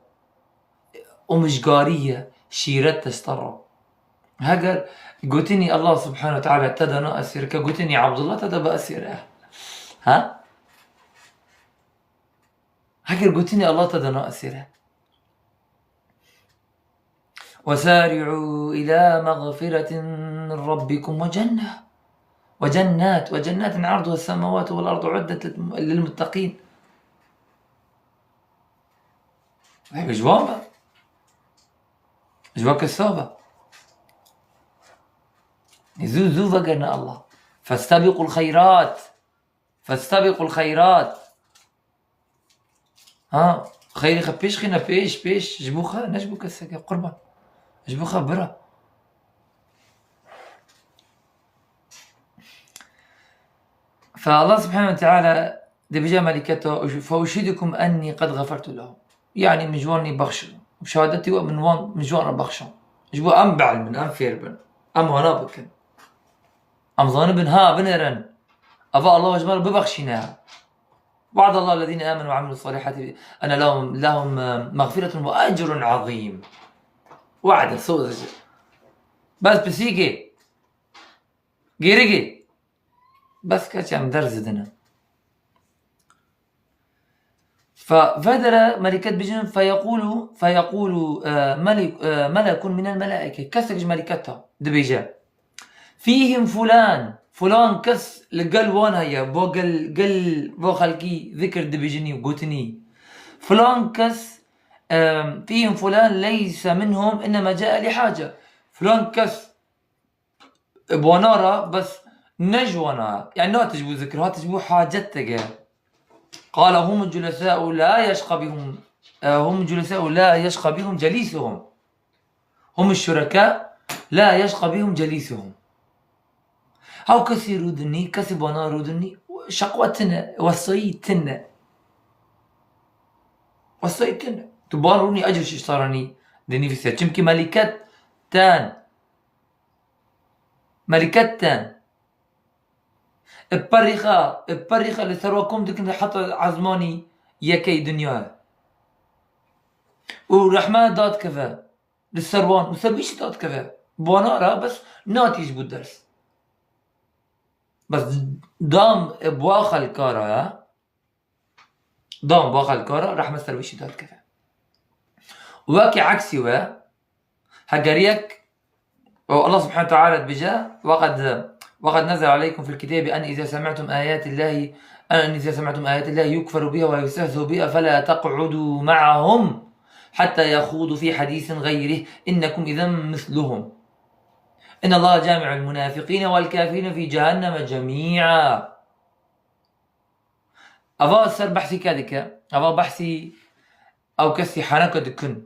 A: ومشقارية شيرت تسترى هاجر قلتني الله سبحانه وتعالى تدنا أسيرك قلتني عبد الله تدبا أسيره ها هاجر قلتني الله تدنا أسيره وسارعوا إلى مغفرة من ربكم وجنات عرضها السماوات والأرض عدت للمتقين. جواب الصوبة زو فقرنا الله فاستبقوا الخيرات خيري خبيش خينا بيش جبوخا نجبوك السكة قربان جبوخا برا. فالله سبحانه وتعالى دي بجا ملكته فأشهدكم أني قد غفرت له يعني مجواني بخشن وشهادتي من وان مجوانا بخشن جبو أم بعل من أم فير بن أم وانا بكن أم ظان بن ها بنرن أفا الله وجمال ببخشنا وعد الله الذين آمنوا وعملوا الصالحات أن لهم مغفرة وأجر عظيم. وعد صوت بس بسيكي جيريكي بس كاتشام درزدنا ففدر ملكات بجن فيقول ملك من الملائكة كسرج ملكتها دبيجا فيهم فلان كس لقل وانا يا بو خلقي ذكر دبيجني وقوتني فلان كس فيهم فلان ليس منهم إنما جاء لحاجة فلان كس بونارا بس نجوانا يعني لا تجبو ذكرها تجبو حاجتك. قال هم الجلساء لا يشقى بهم جليسهم هم الشركاء لا يشقى بهم جليسهم. هاو كسي رودني كسي بونا رودني شقوتنا وصيتنا تباروني أجر ششتارني دني في سير چمكي ملكات تان البريخة لثروكم دكن حتى عزماني يكي دنيا ورحمة داد كذا للثروان وسربيش داد كذا بونارا بس ناتي يجبو الدرس بس دام بواخ الكارا رحمة سربيش داد كذا واكي عكسي هجريك والله سبحانه وتعالى بجا وقد نزل عليكم في الكتاب أن إذا سمعتم آيات الله يكفر بها ويستهزأ بها فلا تقعدوا معهم حتى يخوضوا في حديث غيره إنكم إذا مثلهم إن الله جامع المنافقين والكافرين في جهنم جميعا. أفا سر بحثي كذلك أفا بحثي أو كسي حنكة دكن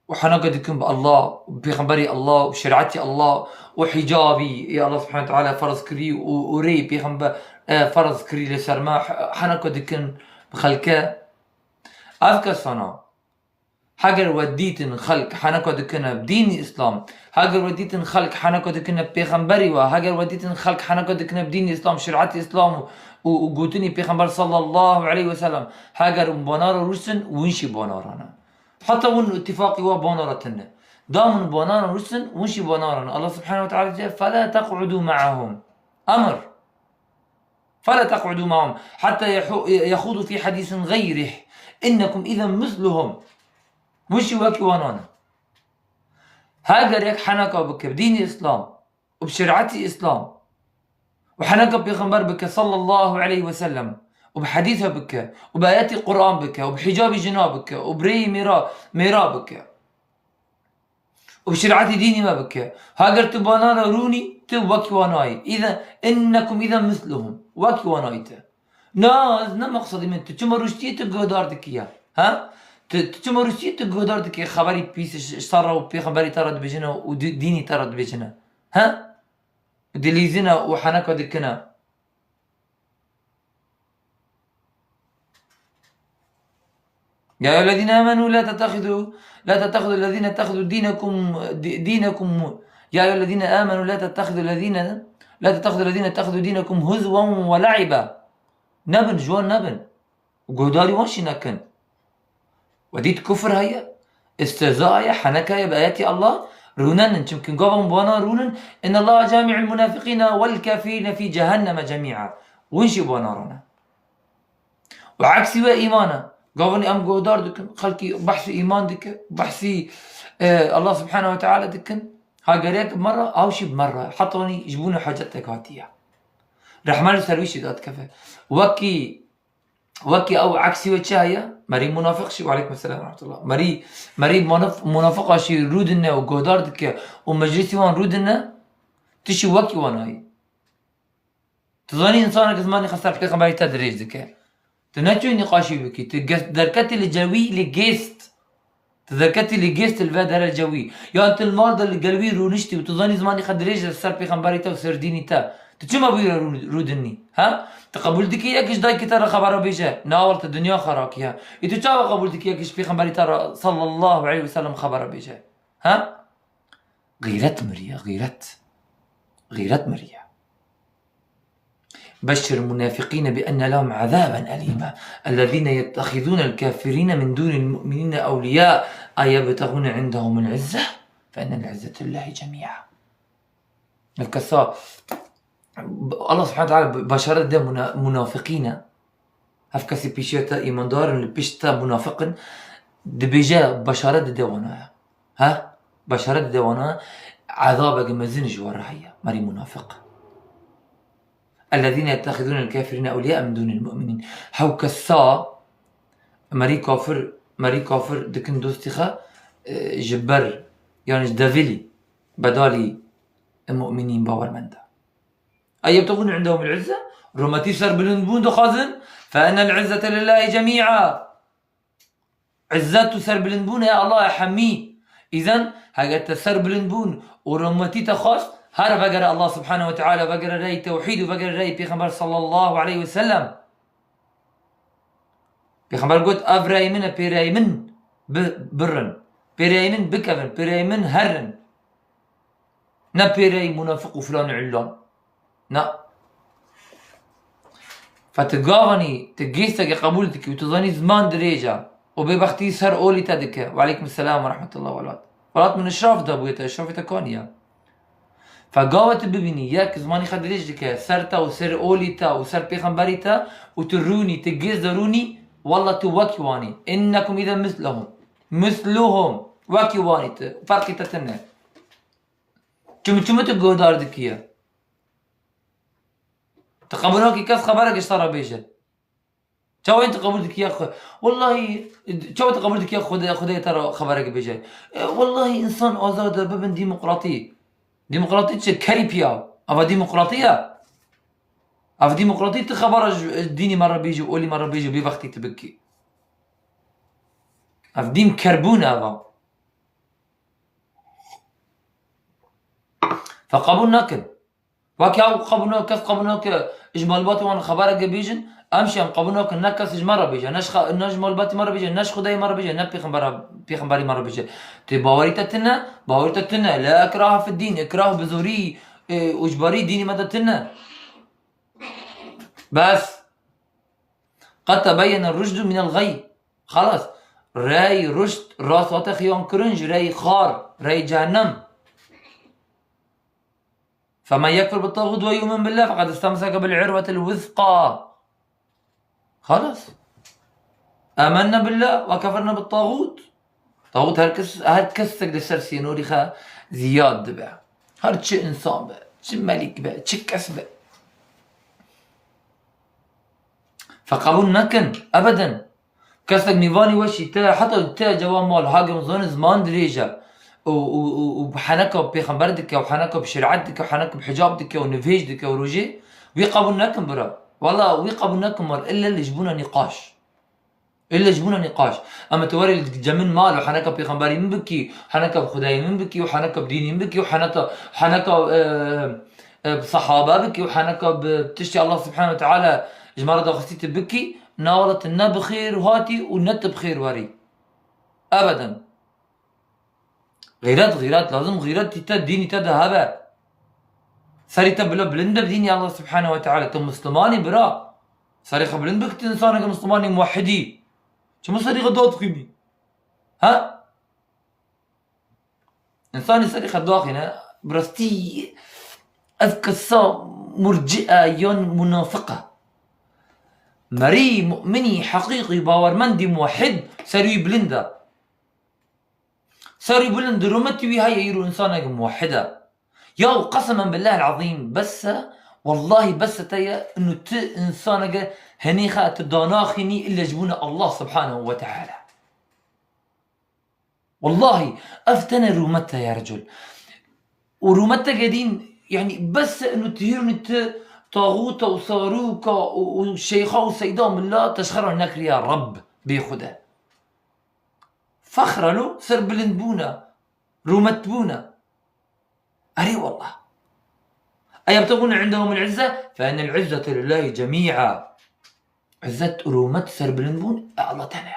A: وحنقد دكن بالله وبيغمبري الله وشرعتي الله وحجابي يا الله سبحانه وتعالى فرض كري وري بيغمبر فرض كري لسرما حنقد دكن بخلكه أذكر سنة حجر وديتن خلق حنقد دكن بدين الإسلام حجر وديتن خلق حنقد دكن بيغمبري وحجر وديتن خلق حنقد دكن بدين الإسلام شرعتي الإسلام وقوتني بيغمبر صلى الله عليه وسلم حجر بنار رسن ونشي بنارنا حتى ون اتفاقي وبونارتنا دامن بونار رسن ونشي بونارنا. الله سبحانه وتعالى جاء فلا تقعدوا معهم أمر فلا تقعدوا معهم حتى يخوضوا في حديث غيره إنكم إذا مثلهم ونشي واكي وانانا. هاجر يك حنكا بك بدين الإسلام وبشرعتي الإسلام وحنكا بيغمبر بك صلى الله عليه وسلم وبحديثها بك وبآيات القرآن بك وبحجاب جنابك وبري ميرا بك وبشريعتي ديني ما بك هاجر تبانا روني توكي واناي إذا إنكم إذا مثلهم وكي وانايته ناز مقصدي من تجمع رشتي تقدر دكيا ها تجمع رشتي تقدر دكيا خبري بيس صار وبيخبري ترى بيجنا وديني ترى بيجنا ها دليزنا وحناك دكنا يا أيها الذين آمنوا لا تتخذوا الذين اتخذوا دينكم يا أيها الذين آمنوا لا تتخذوا الذين اتخذوا دينكم هزوا ولعبا نبن جوان نبن وقوداري وانشي نكن وديت كفر هيا استهزاء حنكايا بآيات الله رونن يمكن قوم بانا رونن إن الله جامع المنافقين والكافرين في جهنم جميعا وانشي بانا رونا وعكسي وإيمانا قواني أم قودار دكن خلقي بحثي إيمان دكن بحثي الله سبحانه وتعالى دكن هاقريك بمرة أو شي بمرة حطوني يجبوني حاجتك هاتية رحمن سرويشي دات كفى وكي أو عكسي وشاية مري منافق شي وعليكم السلام ورحمة الله مري منافقة شي رودنا وقودار دكن ومجلسي وان رودنا تشي وكي واناي تظني إنسانك زماني خسر في خبري تدريج دكن تنجو نقاشي بكي تذكرتي الجوي لجيست تذكرتي لجيست الفادر الجوي يا انت المال اللي قلبي رونشتي وتظني زماني خدريج السر بيغمبري تا وسرديني تا تجمع بيرا رودني ها تقبلتك ياكش دايك ترى خبر بيجا ناولت الدنيا خراكيها يتجاوب قبلتك ياكش بيغمبري ترى صلى الله عليه وسلم خبر بيجا ها غيرت مريا بشر المنافقين بأن لهم عذابا أليما الذين يتخذون الكافرين من دون المؤمنين أولياء أيبتغون عندهم العزة فإن العزة لله جميعا الكساء الله سبحانه وتعالى بشرت ده منافقين هفكسي بيشيتا إيمان دار اللي بيشتا منافق دبيجا بشرت ده وانا ها بشرت ده وانا عذابك مزنج وراهية مري منافق الذين يتخذون الكافرين أولياء من دون المؤمنين هاو كسا مري كافر دكن دوستيخا جبر يعني دافيلي بدالي المؤمنين باور مندا أي يبتغون عندهم العزة روماتي سر بلنبون دخازن فأن العزة لله جميعا عزة سر بلنبون يا الله يحمي إذن هاقت سر بلنبون وروماتي تخاص هذا بقرأ الله سبحانه وتعالى بقرأ رأي توحيد وبقرأ رأي بيغمبر صلى الله عليه وسلم بيغمبر قلت أفرأي من بيرأي من برن بيرأي من بكفن بيرأي من هرن نا بيرأي منافق وفلان علان نا فتقاوني تقيستك قبولتك وتظني زمان دريجة وببختي سر أولي تدك وعليكم السلام ورحمة الله وبركاته ولات من الشرف ده بويتا الشرف تكونيا فقاوت ببيني ياك زماني خدريج دكا سرتا وسر أوليتا وسر بيغمبريتا وتروني تجزروني والله توكيواني إنكم إذا مثلهم وكيواني فرقي تتنا شو تقودار دكيا تقبلوكي كاس خبرك ايش صار بيجا شو انت قبلتك يا اخو والله شو تقبلتك يا خدي ترى خبرك بيجا والله انسان ازاد بابن ديمقراطية كاريبيا أفا ديمقراطية تخبر ديني مرة بيجي وقولي مرة بيجي بوقتي تبكي أف ديم كربونة أفا فقبلناك وكاو قبلناك إجمال باتي وانا خبرك بيجن أمشي أم قبلناك نكس إجمال بيجي نجمال باتي مرة بيجي نش خداي مرة بيجي نبي خبري مرة بيجي تباوري تتنا لا إكراه في الدين إكراه بزوري وإجباري ديني مدى تنا بس قد تبين الرشد من الغي خلاص راي رشد راس واتخيون كرنج راي خار راي جهنم فمن يكفر بالطاغوت ويؤمن بالله فقد استمسك بالعروة الوثقى خلاص آمنا بالله وكفرنا بالطاغوت طاغوت هركسك لسرسي نوري خا زياد بقى هرتش إنسان بقى تش ملك بقى تش كس بقى فقبول نكن أبدا كسك ميفاني وشي تا حتى تا جوان مال حاجة مزون زمان دريجة وبحنكه ببيغمبردك وحنكه بشريعتك وحنكه بحجابك ونفيجدك وروجي ويقابلناكم برا والله ويقابلناكم الا اللي يجبونا نقاش الا يجبونا نقاش. اما توري الجمن مال وحنكه بيغمبري من بكي حنكه بخداي من بكي وحنكه بديني من بكي وحنكه بصحابه بكي وحنكه بتشتي الله سبحانه وتعالى جمرة خستي بكي ناولت النا بخير وهاتي والنت بخير وري ابدا. غيرات لازم غيرات تتا ديني تدا هبا صاري تبلا بلند بديني الله سبحانه وتعالى تم مسلماني برا صاري خبلند بك انسانك مسلماني موحدي شو صاري غدوت قيمي ها انساني صاري خدواخنا برستي اذكى مرجئه يون منافقه مري مؤمني حقيقي باورمندي موحد صاري بلندا صاري بلند رومتي هاي يرو انسانك موحده يا قسما بالله العظيم بس والله بس تيا انه انسانك هنيخه تداناخني الا جبونا الله سبحانه وتعالى والله افتنا رومتها يا رجل ورومتها قاعدين يعني بس انه تهيرني طاغوته وصاروكه والشيخه وسيداه من الله تشخروا هناك يا رب بيخده فخر له سر بلندبونا رومتبونا أري والله أيبتغون عندهم العزة فإن العزة لله جميعا عزة رومت سر بلندبون الله تعالى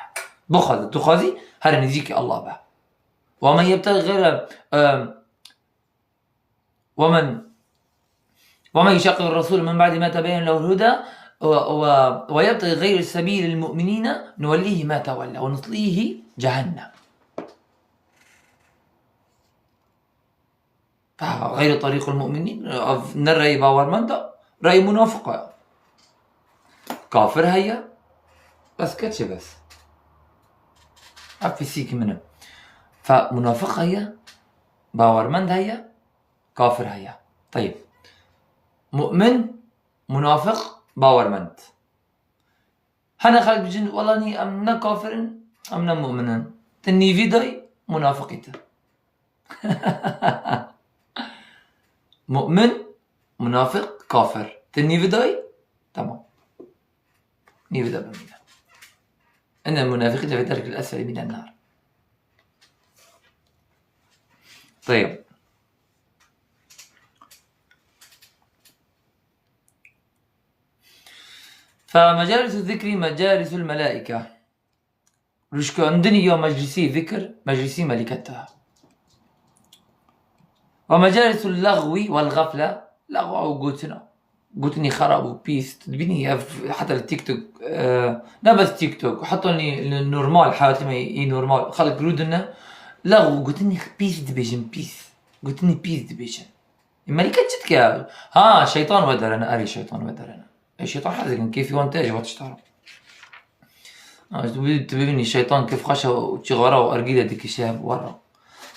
A: بخذ تخاذي هذا نزيك الله به ومن يبتغي غير ومن يشاقق الرسول من بعد ما تبين له الهدى ويبتغي غير سبيل المؤمنين نوليه ما تولى ونصليه جهنم غير طريق المؤمنين نرى باور من ده رأي منافقة كافر هيا بس كتش بس عفي سيك منه فمنافق هيا باور من هيا كافر هيا. طيب مؤمن منافق باور مند هنا خلق بجن والله ني أمنا كافر أمنا مؤمنا تني فيداي منافقيته مؤمن منافق كافر تني فيداي تمام نيفيدا بمينا إن المنافقين في الدرك الأسفل من النار. طيب فمجالس الذكر مجالس الملائكة رشكو عندني يوم مجلسي ذكر مجلسي ملكتها. ومجالس اللغو والغفلة لغو أو قوتني خراب وبيس تدبيني حتى التيك توك لا بس تيك توك وحطوني النورمال حالتي ما نورمال خلق رودنا لغو قوتني بيس دبيجن بيس قوتني بيس دبيجن الملكة جدك ها شيطان ودر أنا أري شيطان ودر أنا الشيطان حزق كيف يوانتاج وتشتغل تبيني الشيطان كيف خشى وتشغره وأرقيدة ديك الشهب ورا.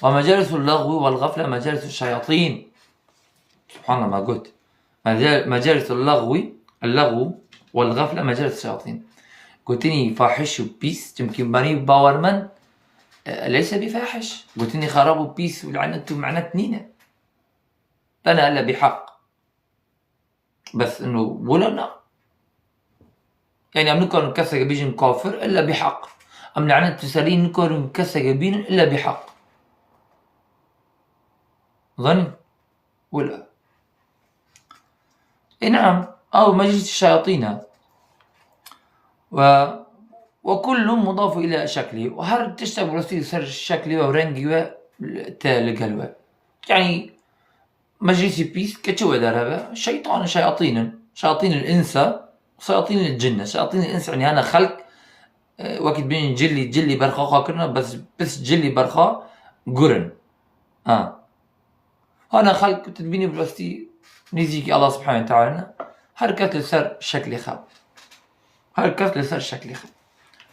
A: ومجالس اللغو والغفلة مجالس الشياطين سبحان الله ما قلت مجالس اللغو والغفلة مجالس الشياطين قلتني فاحش وبيس يمكن بني باورمان ليس بفاحش قلتني خراب وبيس ولعنته معنات نينة أنا ألا بحق بس إنه ولنا يعني أم نكون مكسر بيجن كافر إلا بحق أم لعنات تسالين نكون مكسر بين إلا بحق ظن ولا نعم أو مجلس الشياطين وكل مضاف إلى شكله وهر تشتغل رسيل سر شكله ورنجي وتالقلوه يعني مجلس بيس كتشوى دربة شيطان شياطين الإنس وشياطين الجنة. شياطين الإنس يعني أنا خلق وقت بين جلي برخا خاكرنا بس جلي برخا قرن أنا خلق تدبيني بلوستي نزيكي الله سبحانه وتعالى حركات لسر شكلي خاب حركات لسر شكلي خاب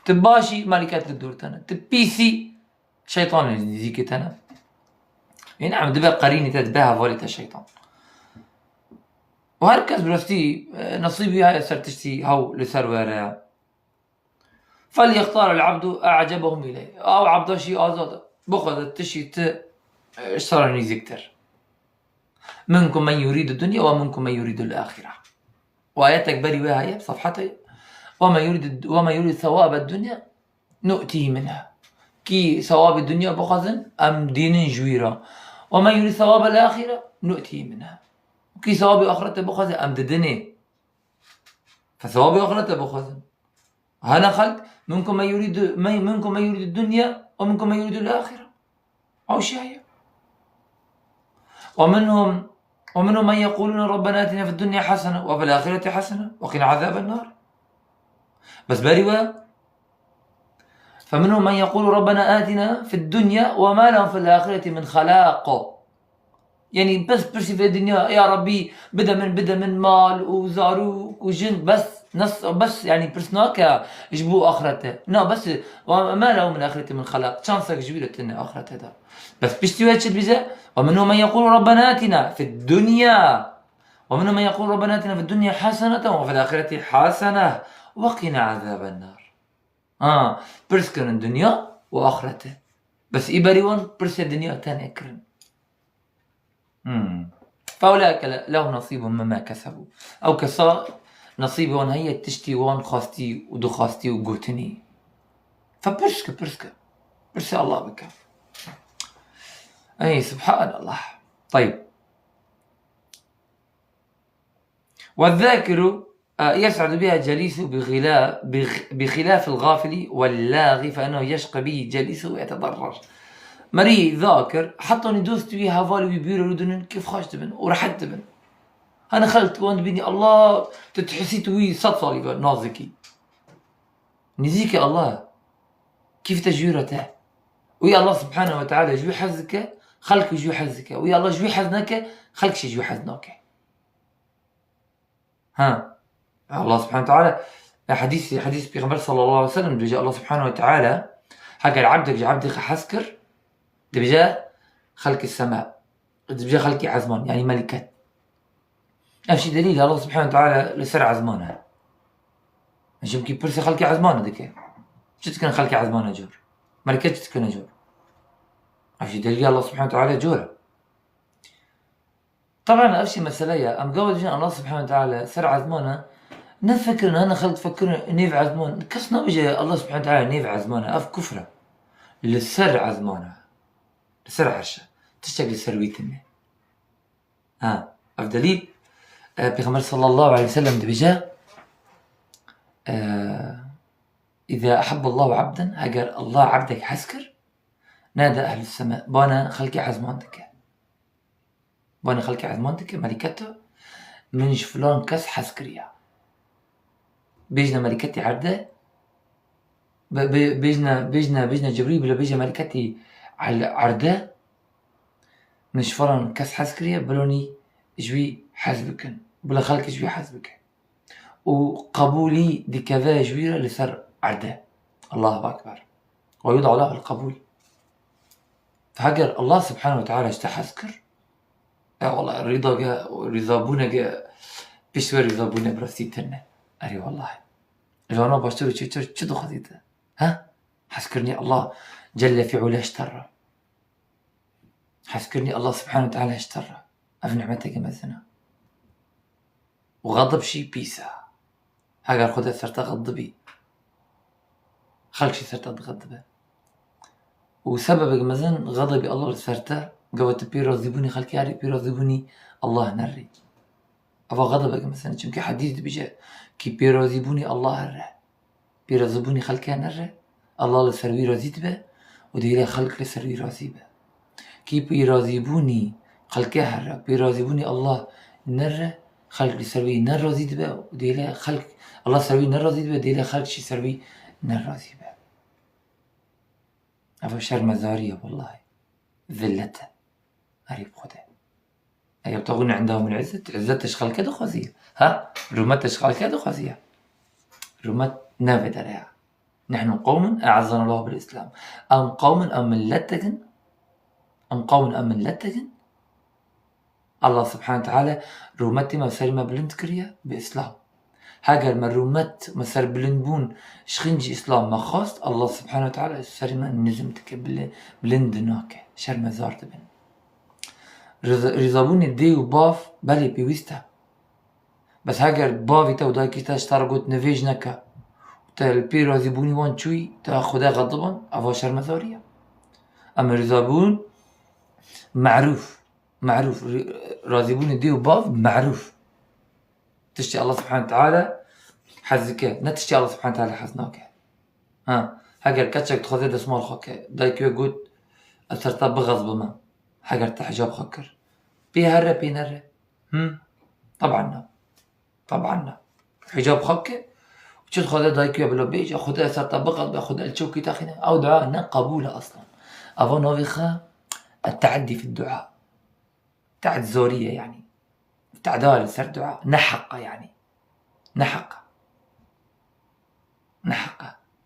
A: تباشي مالكات للدور تانا تبيسي شيطان نزيكي تانا نعم دبا قريني تدباها فوليتا الشيطان وهركز بلوستي نصيبي هاي سر تشتي هاو لسر ورايا فليختار العبد أعجبهم إليه أو عبد شي آزاد بخذ التشي اشترى نيزكتر منكم من يريد الدنيا ومنكم من يريد الآخرة، وآياتك بري وها هي بصفحتي وما يريد ثواب الدنيا نؤتيه منها كي ثواب الدنيا بخزن أم دين جويرة، وما يريد ثواب الآخرة نؤتيه منها كي ثواب آخرته بخزن أم ددني فثواب آخرته بخزن. هنا خلق منكم من يريد الدنيا ومنكم من يريد الآخرة أو شيء. ومنهم من يقولون ربنا آتنا في الدنيا حسنة وفي الآخرة حسنة وقنا عذاب النار. بس بريوا فمنهم من يقول ربنا آتنا في الدنيا وما لهم في الآخرة من خلاق، يعني بس برسي في الدنيا يا ربي بدا من مال وزاروك وجن بس يعني برسناك يجبو آخرته بس وما لهم من الآخرة من خلاق شانسك جبيرة إن آخرته ده بس بيشتوي هالشي بيزا. ومنهم من يقول ربنا آتنا في الدنيا ومنهم من يقول ربنا آتنا في الدنيا حسنة وفي الآخرة حسنة وقنا عذاب النار. برسكن الدنيا وآخرته بس إبريون برس الدنيا تاني كرن. فأولئك له نصيب مما كسبوا أو كسا نصيب وان هي تشتي وان خاستي ودو خاستي وقوتني برسك الله بك. أي سبحان الله. طيب والذاكر يسعد بها جليس بخلاف الغافل واللاغي فإنه يشقى به جليس ويتضرر. مري ذاكر حتى ندوست بيها هافالي ويبيرو ردن كيف خاشت بن ورحت بن أنا خلت وان بني الله تتحسيت وي صالي نازكي نزيك الله كيف تجويرته ويا الله سبحانه وتعالى جوي حزك خلق جوي حزك ويا الله جوي حزنك خلق شي جوي حزنك. الله سبحانه وتعالى حديث بيغمبر صلى الله عليه وسلم بيجي الله سبحانه وتعالى حق عبدك حسكر بيجا خلق السماء بيجا خلق عزمان يعني ملكات أمشي دليل الله سبحانه وتعالى لسر عزمانها مش يمكن برسي خلق عزمان دكي شو كان خلق عزمان جور ملكات تكون جور أمشي دليل الله سبحانه وتعالى جورة. طبعا أمشي مسألة أم قول جن الله سبحانه وتعالى سر عزمانها نفكر إن أنا خلت فكر نيف عزمان كسنا بيجي الله سبحانه وتعالى نيف عزمانها أف كفرة للسر عزمانها لسر عرشة تشتاق لسرويتني أفدليل بيغمبر صلى الله عليه وسلم دبجا إذا أحب الله عبدا هجر الله عبدك حسكر نادى أهل السماء بانا خلقي عزمانتك ملكته من فلان كس حسكريا بيجنا ملكتي عرده بيجنا جبريل بلا بيجنا ملكتي على عرده من فلان كس حسكريا بلوني جوي حزبكن بلا خلق جوي حزبك وقبولي دي كذا جويرة لسر عرده الله أكبر ويوضع له القبول. فهجر الله سبحانه وتعالى اشتحسكر والله الرضا جاء ورضابونا جاء بيشوي رضابونا برسيتنا أري والله الجوانا باشتري شدو خذيته حسكرني الله جل في علا اشترى حسكرني الله سبحانه وتعالى اشترى أف نعمتك مثلا وغضب شي بيسا هاجر خدها صرت غضبي خلق شي صرت غضبه وسببك مثلا غضبي الله صرت قوت بيرازيبوني خلقي عاري بيرازيبوني الله نري أفا غضبك مثلا كي حديث بيجا كي بيرازيبوني الله هره بيرازيبوني خلقي نره الله لسروي رازيت به وديلي خلق لسروي رازيبه كي بيرازيبوني خلقي هره بيرازيبوني الله نره خلق لسروي نر رازيت به وديلي خلق الله سروي نر رازيت به وديلي خلق شي سروي نر رازيبه. أفا شر مزارية والله ذلته أريب خده يبتغون عندهم العزة عزتش خلق كده خزية رمتش خلق كده خزية رمت نافد عليها نحن قوم أعزنا الله بالإسلام أم قوم أم من لتجن الله سبحانه وتعالى رمتي ما سر ما بلند كريا بإسلام هاجر ما رمت ما سر بلندبون شخنجي إسلام ما خاص الله سبحانه وتعالى سر ما نزمتك بلند ناكه شر ما زارت بن رضابوني دي و باف بله پیوسته، بس هگر باوی تا و دایکی تا اشتر گوت نویج نکه تا الپی رازی بونی وان چوی تا خدا غضبان اوا شرمزاریه. اما رضابون معروف رازي بوني دي وباف معروف تشتي الله سبحانه وتعالى حزك نتشتي الله سبحانه وتعالى حزناك هاجر كاتشك تخذي ده اسمه الخك دايك يقول أثرت بغضب ما هاجر تحجاب خكر بيهرة بينرة طبعا حجاب خك وشو تخذي دايك يبلو بيج أخذ أثرت بغضب أخذ الشوكي تاخنا أو دعاء قبوله أصلا أظن نوفيخا التعدي في الدعاء تعد زورية يعني تعدال سر دعاء نحقة يعني نحقة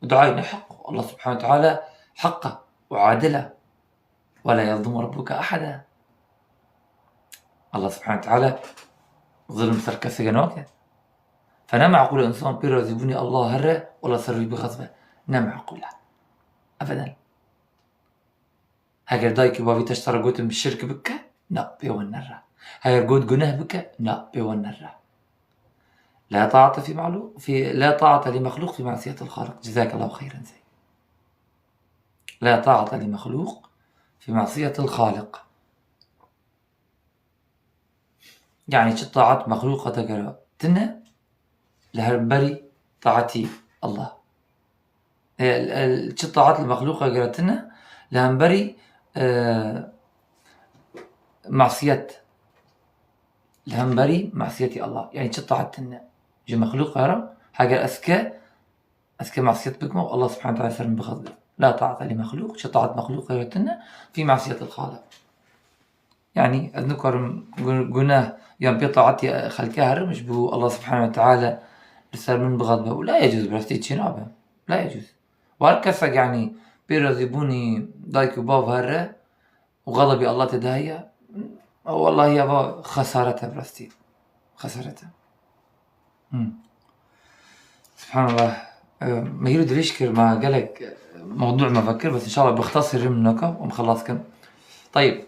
A: ودعاء نحق الله سبحانه وتعالى حقه وعادله ولا يظلم ربك أحدا. الله سبحانه وتعالى ظلم سركس جنوك فنام عقول الإنسان بيرزبني الله هرى ولا سري بغضبه نام عقوله أبدا. هاجر دايك بابي تشترى قوت من الشرك بك لا بيون نرى هاجر قوت جناه بك لا بيون نرى. لا طاعة لمخلوق في معصية الخالق. جزاك الله خيرا زي. لا طاعة لمخلوق في معصية الخالق يعني طاعة مخلوقة تقرأ تنا لهربري طاعتي الله طاعة المخلوقة قرأتنا لهنبري معصية معصية الله يعني طاعتنا جو مخلوق هرم حاجة أسكى معصية بكم الله سبحانه وتعالى سرم بغضبه. لا طاعة لمخلوق طاعة مخلوق غيرتنا في معصية الخالق يعني أذكر جناه يوم بطاعتي خلقها هرم مش بو الله سبحانه وتعالى سرم بغضبه ولا يجوز برستي تشينابه لا يجوز. وهركسك يعني بيرزبوني دايك وباف هره وغضبي الله تداهية والله يا خسارتها برستي خسارتها. سبحان الله. ما يريد يشكر ما قالك موضوع ما فكر بس إن شاء الله بختصر منك ومخلصكم. طيب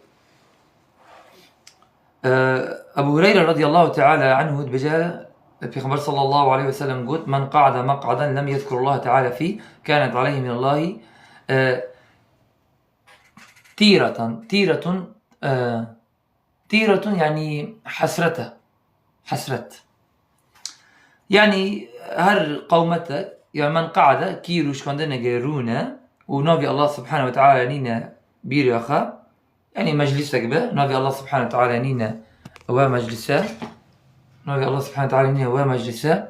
A: أبو هريرة رضي الله تعالى عنه بجاء في خبر صلى الله عليه وسلم قلت من قعد مقعدا لم يذكر الله تعالى فيه كانت عليه من الله تيرة يعني حسرة يعني هر قومته يعني من قعد كيروش كندنا جيرونا ونبي الله سبحانه وتعالى نينا بيريخا يعني مجلسك به نبي الله سبحانه وتعالى نينا ومجلسه نبي الله سبحانه وتعالى نينا ومجلسه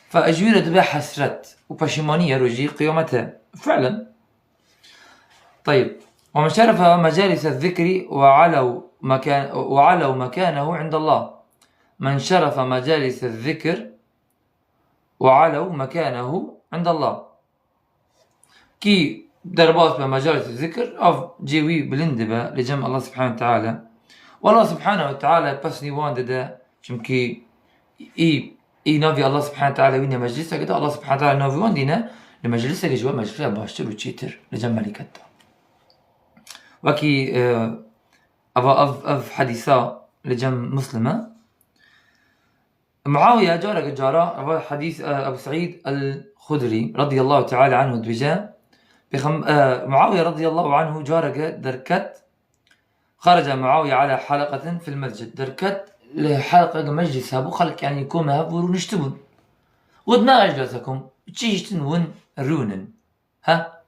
A: فأجويرة بها حسرت وبشيمانية رجي قيامته فعلا. طيب ومن شرف مجالس الذكر وعلوا مكانه عند الله. من شرف مجالس الذكر وعلوا مكانه عند الله كي دربات بمجالس الذكر أو جيوي بلندبة لجمع الله سبحانه وتعالى والله سبحانه وتعالى بس نيوان ده شمكي نافي الله سبحانه وتعالى وين مجلسه كده الله سبحانه وتعالى نافي وان دينا لمجلسه جوا مجلسه باشتر وتشيتر لجمع ملكته وكي أف حديثة لجمع مسلمة معاوية جارة حديث أبو سعيد الخدري رضي الله تعالى عنه دبجان معاوية رضي الله عنه جارة دركت خرج معاوية على حلقة في المسجد دركت لحلقة مجلس هابو خلق يعني يكون هابو نشتبون ود ما أجلسكم تشيشتن ون رونن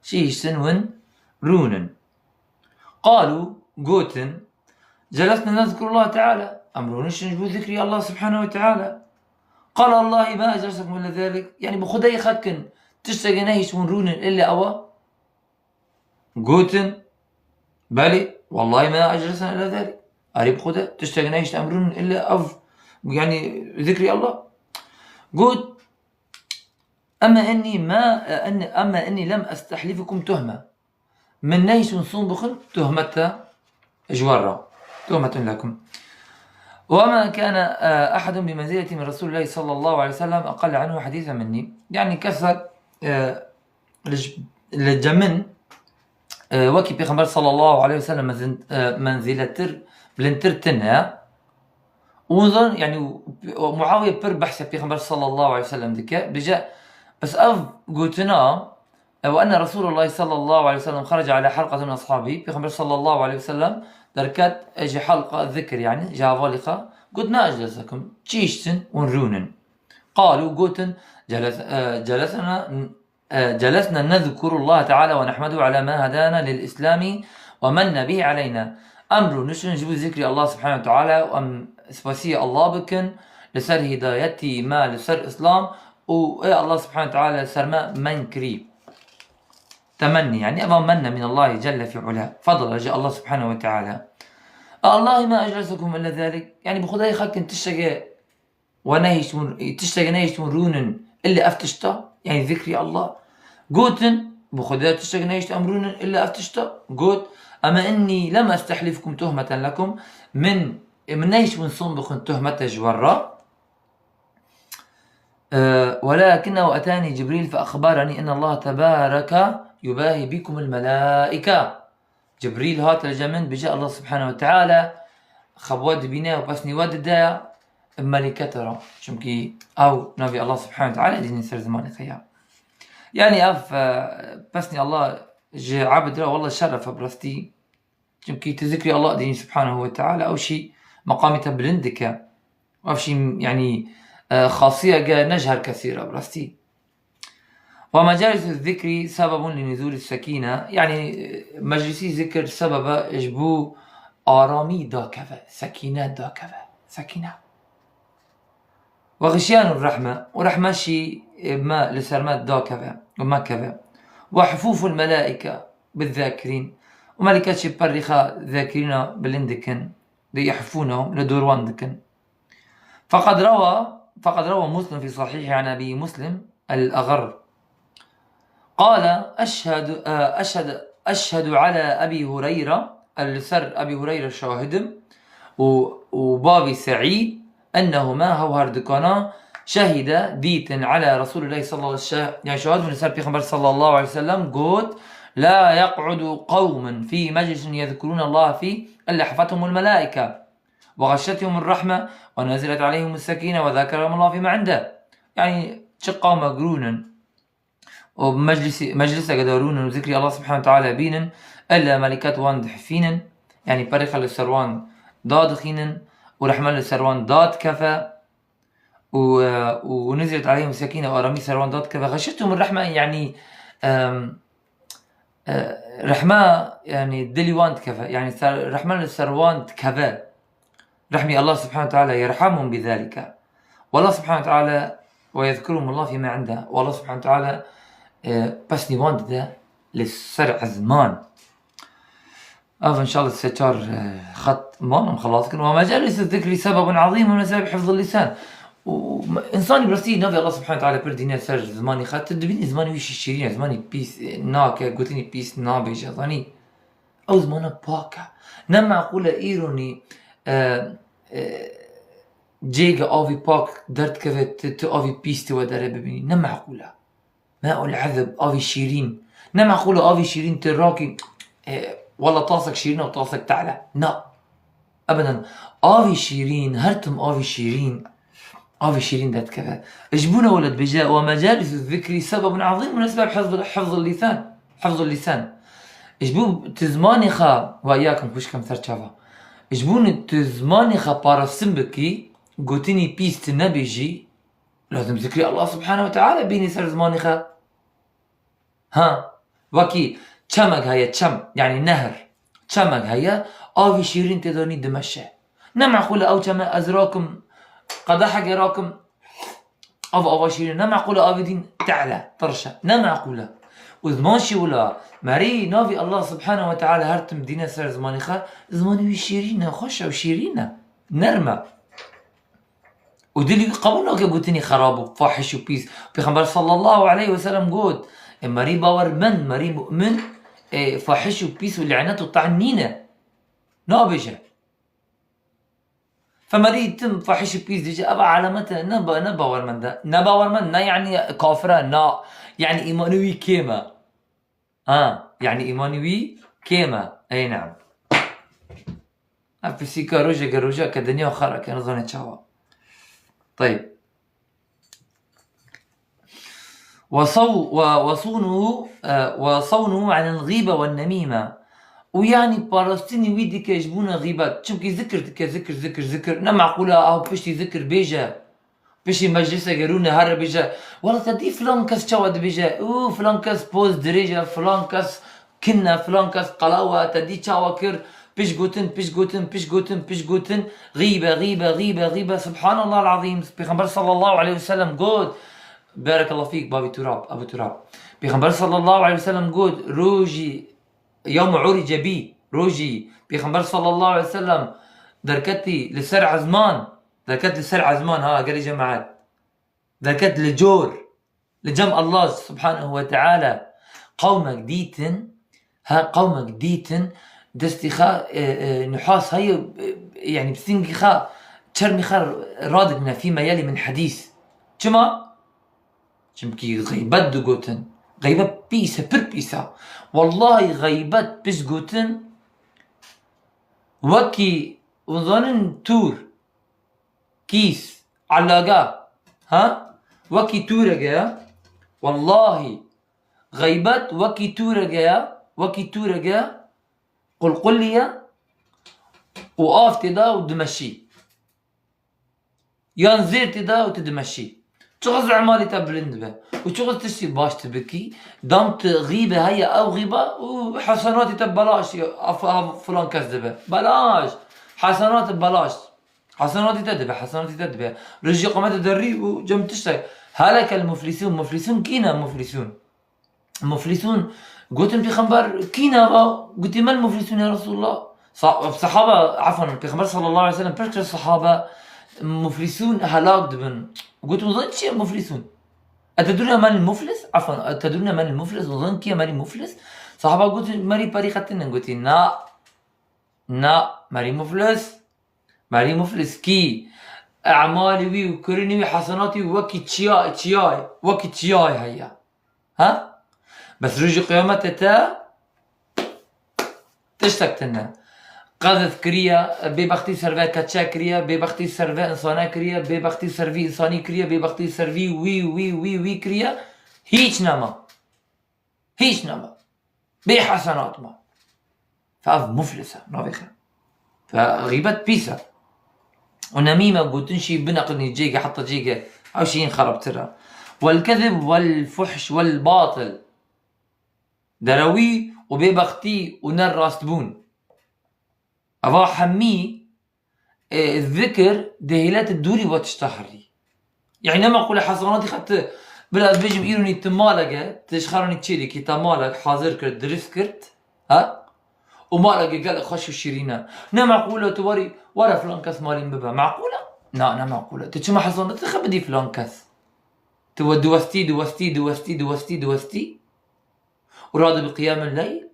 A: تشيشتن رونن قالوا قوتن جلسنا نذكر الله تعالى أمرونش نجبو ذكري الله سبحانه وتعالى قال الله ما أجلسكم إلا ذلك يعني بخدي خكن تشتغي نهيش ونرون إلا أوا قوتن بالي والله ما أجلسنا إلا ذلك أريب خدا تشتغي نهيش أمرون إلا يعني ذكري الله قلت أما أني لم أستحلفكم تهمة من نهيش ونصوم بخل تهمة جوارة تهمة لكم وما كان أحد بمنزلة من رسول الله صلى الله عليه وسلم أقل عنه حديثا مني يعني كسر للجمن وكي بيغمبر صلى الله عليه وسلم منزلة بلنترتنا وظن يعني معاوية بر بحث بيغمبر صلى الله عليه وسلم دكا بجا بس قلتنا وأن رسول الله صلى الله عليه وسلم خرج على حلقة من أصحابه بيغمبر صلى الله عليه وسلم دركات اجي حلقة ذكر يعني جا فالقة قلنا أجلسكم تشيشتن ونرونن قالوا قلتن جلسنا نذكر الله تعالى ونحمده على ما هدانا للإسلام ومن به علينا أمر نشن نجيب ذكر الله سبحانه وتعالى وأم سباسية الله بكن لسر هدايتي ما لسر إسلام وإيه الله سبحانه وتعالى سر ما من كريم تمني يعني أبا من من الله جل في علاه فضل جاء الله سبحانه وتعالى الله ما أجلسكم إلا ذلك يعني بخداي خاكن تشتغي ونهيش تشتغي نهيش مرونن إلا أفتشتا يعني ذكري الله قوتن بخداي تشتغي نهيش أمرونن إلا أفتشتا قوت أما إني لم أستحلفكم تهمة لكم من نهيش من صنبخ تهمة جورا ولكنه أتاني جبريل فأخبرني أن الله تبارك يباهي بكم الملائكة جبريل هات الجمن بجاء الله سبحانه وتعالى خبواد بنا وبسني ود دا ملكة ترى شمكي أو نبي الله سبحانه وتعالى دين سر زمان خيال يعني بسني الله جاء عبد والله شرف برستي شمكي تذكري الله دين سبحانه وتعالى أو شيء مقامي تبلندك أو شيء يعني خاصية جاء نجهر كثيرة برستي ومجالس الذكر سبب لنزول السكينة يعني مجلسي ذكر سبب إجبو آرامي داكفة سكينة داكفة سكينة وغشيان الرحمة ورحمة شي ما لسرمات داكفة وما كفة وحفوف الملائكة بالذاكرين وملكات شي برخة ذاكرين بالندكن ليحفونهم لدوروان دكن فقد روى مسلم في صحيح عن أبي مسلم الأغر قال أشهد على أبي هريرة السر أبي هريرة شاهد وبابي سعيد أنهما هردكنا شهد ديت على رسول الله صلى الله عليه وسلم يعني شهد من السر بيغمبر صلى الله عليه وسلم قلت لا يقعد قوم في مجلس يذكرون الله فيه إلا حفتهم الملائكة وغشتهم الرحمة ونزلت عليهم السكينة وذكرهم الله فيما عنده يعني شقوا مقرونا ومجلس قدرون وذكر الله سبحانه وتعالى بينا إلا ملكات وان دحفينا يعني بريخة للسروان ضاد خينا ورحمة للسروان ضاد كفا ونزلت عليهم السكينة وأرامي سروان ضاد كفا غشتهم الرحمة يعني رحمة يعني دليوان كفا يعني رحمة للسروان كفا رحمي الله سبحانه وتعالى يرحمهم بذلك والله سبحانه وتعالى ويذكرهم الله فيما عنده والله سبحانه وتعالى بس نيوان ده للسرع زمان إن شاء الله الستار خط ما مخلص كن ومجالس الذكر سبب عظيم من أسباب حفظ اللسان وإنسان برسي نبي الله سبحانه وتعالى بردينا سر زماني خط تدبيني زماني ويش الشيرين زماني بيس ناكا قلتني بيس نابي جزاني أو زمانه باكا نما أقول إيروني جيجا أوفي باك درت كفت أوفي بيس تودر ببيني نما أقولها ما أقول عذب أوفي شيرين نما أقول أوفي شيرين تراكي والله طاسك شيرين أو طاسك تعلى لا أبدا أوفي شيرين هرتم أوفي شيرين دات كذا اجبونا ولد بجاء ومجالس الذكر سبب عظيم من أسباب حفظ اللسان اجبو تزمانخا وإياكم كوش كم ثرتشافا اجبون تزمانخا بارسمبكي قوتيني بيست نبيجي لازم ذكري الله سبحانه وتعالى بيني سر زمانخا ها وكي چمك هيا چم يعني نهر چمك هيا آوي شيرين تداني دمشة نمعقول أو چم أزراكم قدح جراكم أو شيرين نمعقول آوي دين تعلى طرشة نمعقول وزمانشي ولا مري نافي الله سبحانه وتعالى هرتم دينا سر زمانخا زماني شيرين خوشة وشيرين نرمة ودلي قبلنا قلتني خراب وفاحش وبيس بيغمبر صلى الله عليه وسلم قلت مري باور من مري مؤمن فاحش وبيس واللعنات وطعنينا نابجة فمري تم فاحش وبيس ديجا أبا علامته نباور من ده نباور من نا يعني كافرة نا يعني إيمانوي كيما يعني إيماني وي كيما. أي نعم. أبسيكا روجا كروجا كدنيا وخارا كان ظن تشاوا. طيب. وصونه عن الغيبة والنميمة. ويعني باراستيني ويدي كيجبونا غيبات شمكي ذكر نما معقولة أو بشتي ذكر بيجا بشي مجلسة قالونا هرا بيجا والله تدي فلان كاس تشاود بيجا فلان كاس بوز دريجة فلان كاس كنا فلان كاس قلاوة تدي تشاوكر بيش قوتن غيبة سبحان الله العظيم. بيغمبر صلى الله عليه وسلم قول بارك الله فيك بابي تراب أبو تراب. بيغمبر صلى الله عليه وسلم قول روجي يوم عرج بي روجي بيغمبر صلى الله عليه وسلم دركتي لسرع زمان ها قال لي جماعات دركت لجور لجمع الله سبحانه وتعالى قومك ديتن دستخاء نحاس هاي يعني بسنجخاء تشرمي خار رادنا فيما يلي من حديث كما شمكي غيبت دوغوتن غيبت بيسا والله غيبت بيسغوتن وكي وظنن تور كيس علاقة ها وكي تورجا والله غيبت وكي تورجا قل لي وقفت دا ودمشي ينزلت دا وتدمشي تغز عمالي تبلند به وتغز تشتي باش تبكي دامت غيبة هيا او غيبة وحسناتي تبلاش فلان كذبه بلاش حسنات ببلاش حسناتي تدبه رجي قامت تدري وجم تشتغل هلك المفلسون كينا مفلسون قلتم في خنبر كينا قلت ما المفلسون يا رسول الله صحابة عفوا في خنبر صلى الله عليه وسلم بركة الصحابة مفلسون هلاك دبن قلت وظن شيء مفلسون أتدرون من المفلس عفوا أتدرون من المفلس وظن كي ماري مفلس صحابة قلت ماري بريقتنا قلت نا ماري مفلس كي أعمالي وكرني وحسناتي وكي تشياي هيا ها بس رجي قيامته تشتكتنا قذف كريا ببختي سرفا كاتشا كريا ببختي سرفا إنسانا كريا ببختي سرفي إنساني كريا ببختي سرفي وي كريا هيش نما بحسنات ما فأف مفلسة نافخة فغيبت بيسا ونميمة قلتنشي بنقني جيجا حتى جيجا أو شيء خرب ترى والكذب والفحش والباطل دروي وببختي ونراس تبون أفا حمي الذكر دهيلات الدوري وتشتهري يعني لما أقول حسناتي خدت بلا بيجم إيروني تمالك تشخرني تشيلي كي تمالك حاضر كرت درس كرت ها ومالك قال خشوا الشيرينا نعم معقولة توري ورا فلان كاس مالي مبا معقولة لا معقولة تشما حسنات تخبدي فلان كاس دوستي وراضي بقيام الليل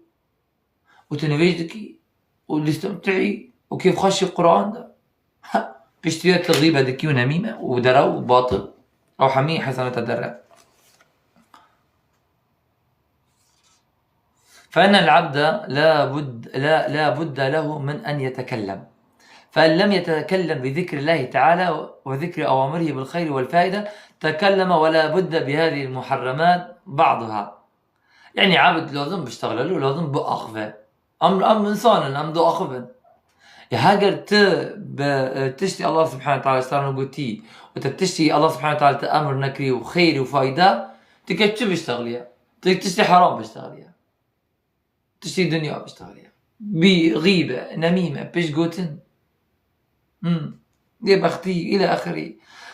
A: وتنفيجدكي والاستمتعي وكيف خشي القرآن ده بيشتريات الغيبة دكي ونميمة ودراو وباطل أو حمية حسنة درا. فإن العبد لا بد له من أن يتكلم فإن لم يتكلم بذكر الله تعالى وذكر أوامره بالخير والفائدة تكلم ولا بد بهذه المحرمات بعضها. يعني عبد لازم بيشتغل له لازم بأخذه أم إنسان أم دو أخذه يهاجر تشتي الله سبحانه وتعالى استعانوا قوتي وتشتي الله سبحانه وتعالى تأمر نكري وخير وفائدة تكتب بيشتغليها تشتي حرام بيشتغليها تشتي دنيا بيشتغليها بغيبة نميمة بيش قوتن دي بختي إلى آخره.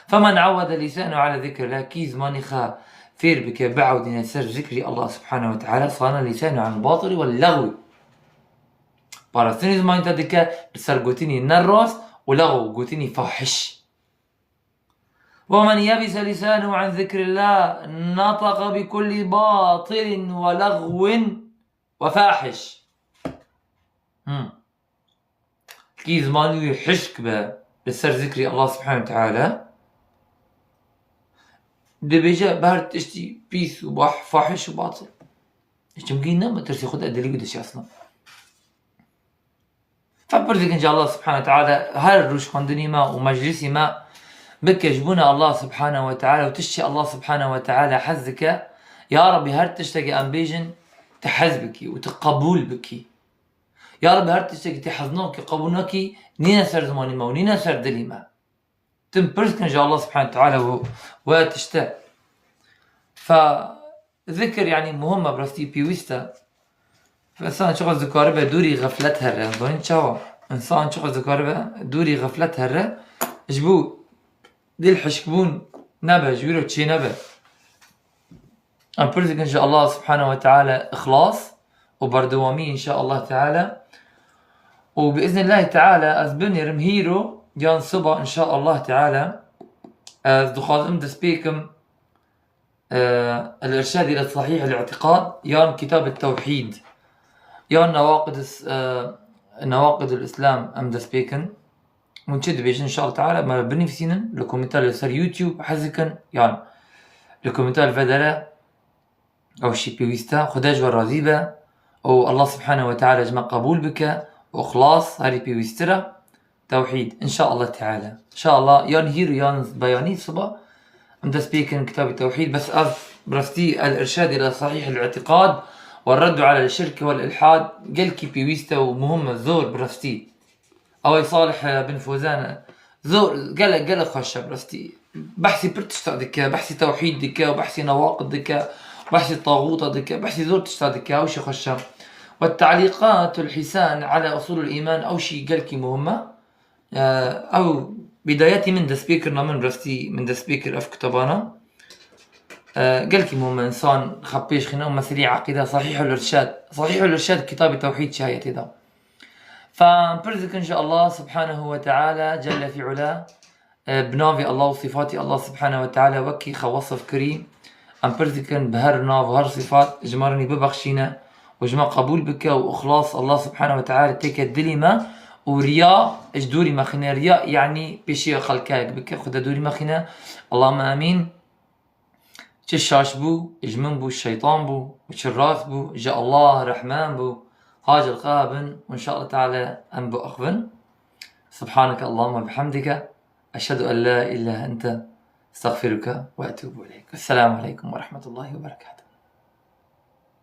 A: فمن عود لسانه على ذكر الله كي زماني خا فير بك بعود ينسر ذكري الله سبحانه وتعالى صان لسانه عن الباطل واللغو بارستني زمان تدك بسر قوتيني نراس ولغو قوتيني فاحش. ومن يبس لسانه عن ذكر الله نطق بكل باطل ولغو وفاحش. كي زمان يحشك بسر ذكري الله سبحانه وتعالى دبيجا بهر تشتي بيس وبح فاحش وباطل جمقينا ما ترسي خد أدلي قدش أصلا. فبرزق إن شاء الله سبحانه وتعالى هر الروش خندني ما ومجلسي ما بك يجبونا الله سبحانه وتعالى وتشتي الله سبحانه وتعالى حزك يا ربي هر تشتكي أمبيجن تحزبكي وتقبول بكي يا ربي هر تشتكي تحزنوك قبولناكي نينا سر زماني ما ونينا سر دلي ما تنبرزق إن شاء الله سبحانه وتعالى وتشتى. فذكر يعني مهمة برستي بيويستا فإنسان شغل ذكاربه دوري غفلتها الرا بوين شوا إنسان شغل ذكاربه دوري غفلتها الرا جبو دي الحشكبون نبه جويرو تشي نبه أنبرزك إن شاء الله سبحانه وتعالى إخلاص وبردوامي إن شاء الله تعالى. وبإذن الله تعالى أزبني رمهيرو يان صبا إن شاء الله تعالى أزدخازم دسبيكم الإرشاد إلى صحيح الاعتقاد يان كتاب التوحيد يان نواقض الإسلام أم دسبيكن ونشد بيش إن شاء الله تعالى ما بنفسينا لكومنتال يصير يوتيوب حزكن يعني لكومنتال فدرة أو شي بيويستا خداج والرذيبة أو الله سبحانه وتعالى جمع قبول بك وإخلاص هذه بيويسترا توحيد إن شاء الله تعالى إن شاء الله يان هيرو يان بياني صبا أم دسبيكن كتاب التوحيد بس برستي الإرشاد إلى صحيح الاعتقاد والرد على الشرك والإلحاد قال كي بيويستا ومهمة زور برستي أو صالح بن فوزان زور قال خشب برستي بحثي برتشتا دكا بحثي توحيد دكا وبحثي نواقض دكا وبحثي طاغوت دكا بحثي زور تشتا دكا أو شي خشب والتعليقات والحسان على أصول الإيمان أو شي قال كي مهمة أو بدايتي من دسبيكرنا من برستي من دسبيكر أف كتبانا قال كي مهمة إنسان خبيش خنا ومسري عقيدة صحيح الإرشاد كتاب التوحيد شهايتي ده. فنبرزك إن شاء الله سبحانه وتعالى جل في علاه بنافي الله وصفاتي الله سبحانه وتعالى وكي خوصف كريم أنبرزك بهر ناف وهر صفات جمرني ببخشينا وجمع قبول بك وإخلاص الله سبحانه وتعالى تيك الدلمة ورياء اجدوري مخنا رياء يعني بشي خلقاك بك خدا دوري مخنا اللهم آمين. تشاش بو اجمن بو الشيطان بو وشراث بو جاء الله رحمن بو هاج القابن وإن شاء الله تعالى أنبو أخبن. سبحانك اللهم وبحمدك أشهد أن لا إله إلا أنت استغفرك وأتوب إليك. السلام عليكم ورحمة الله وبركاته.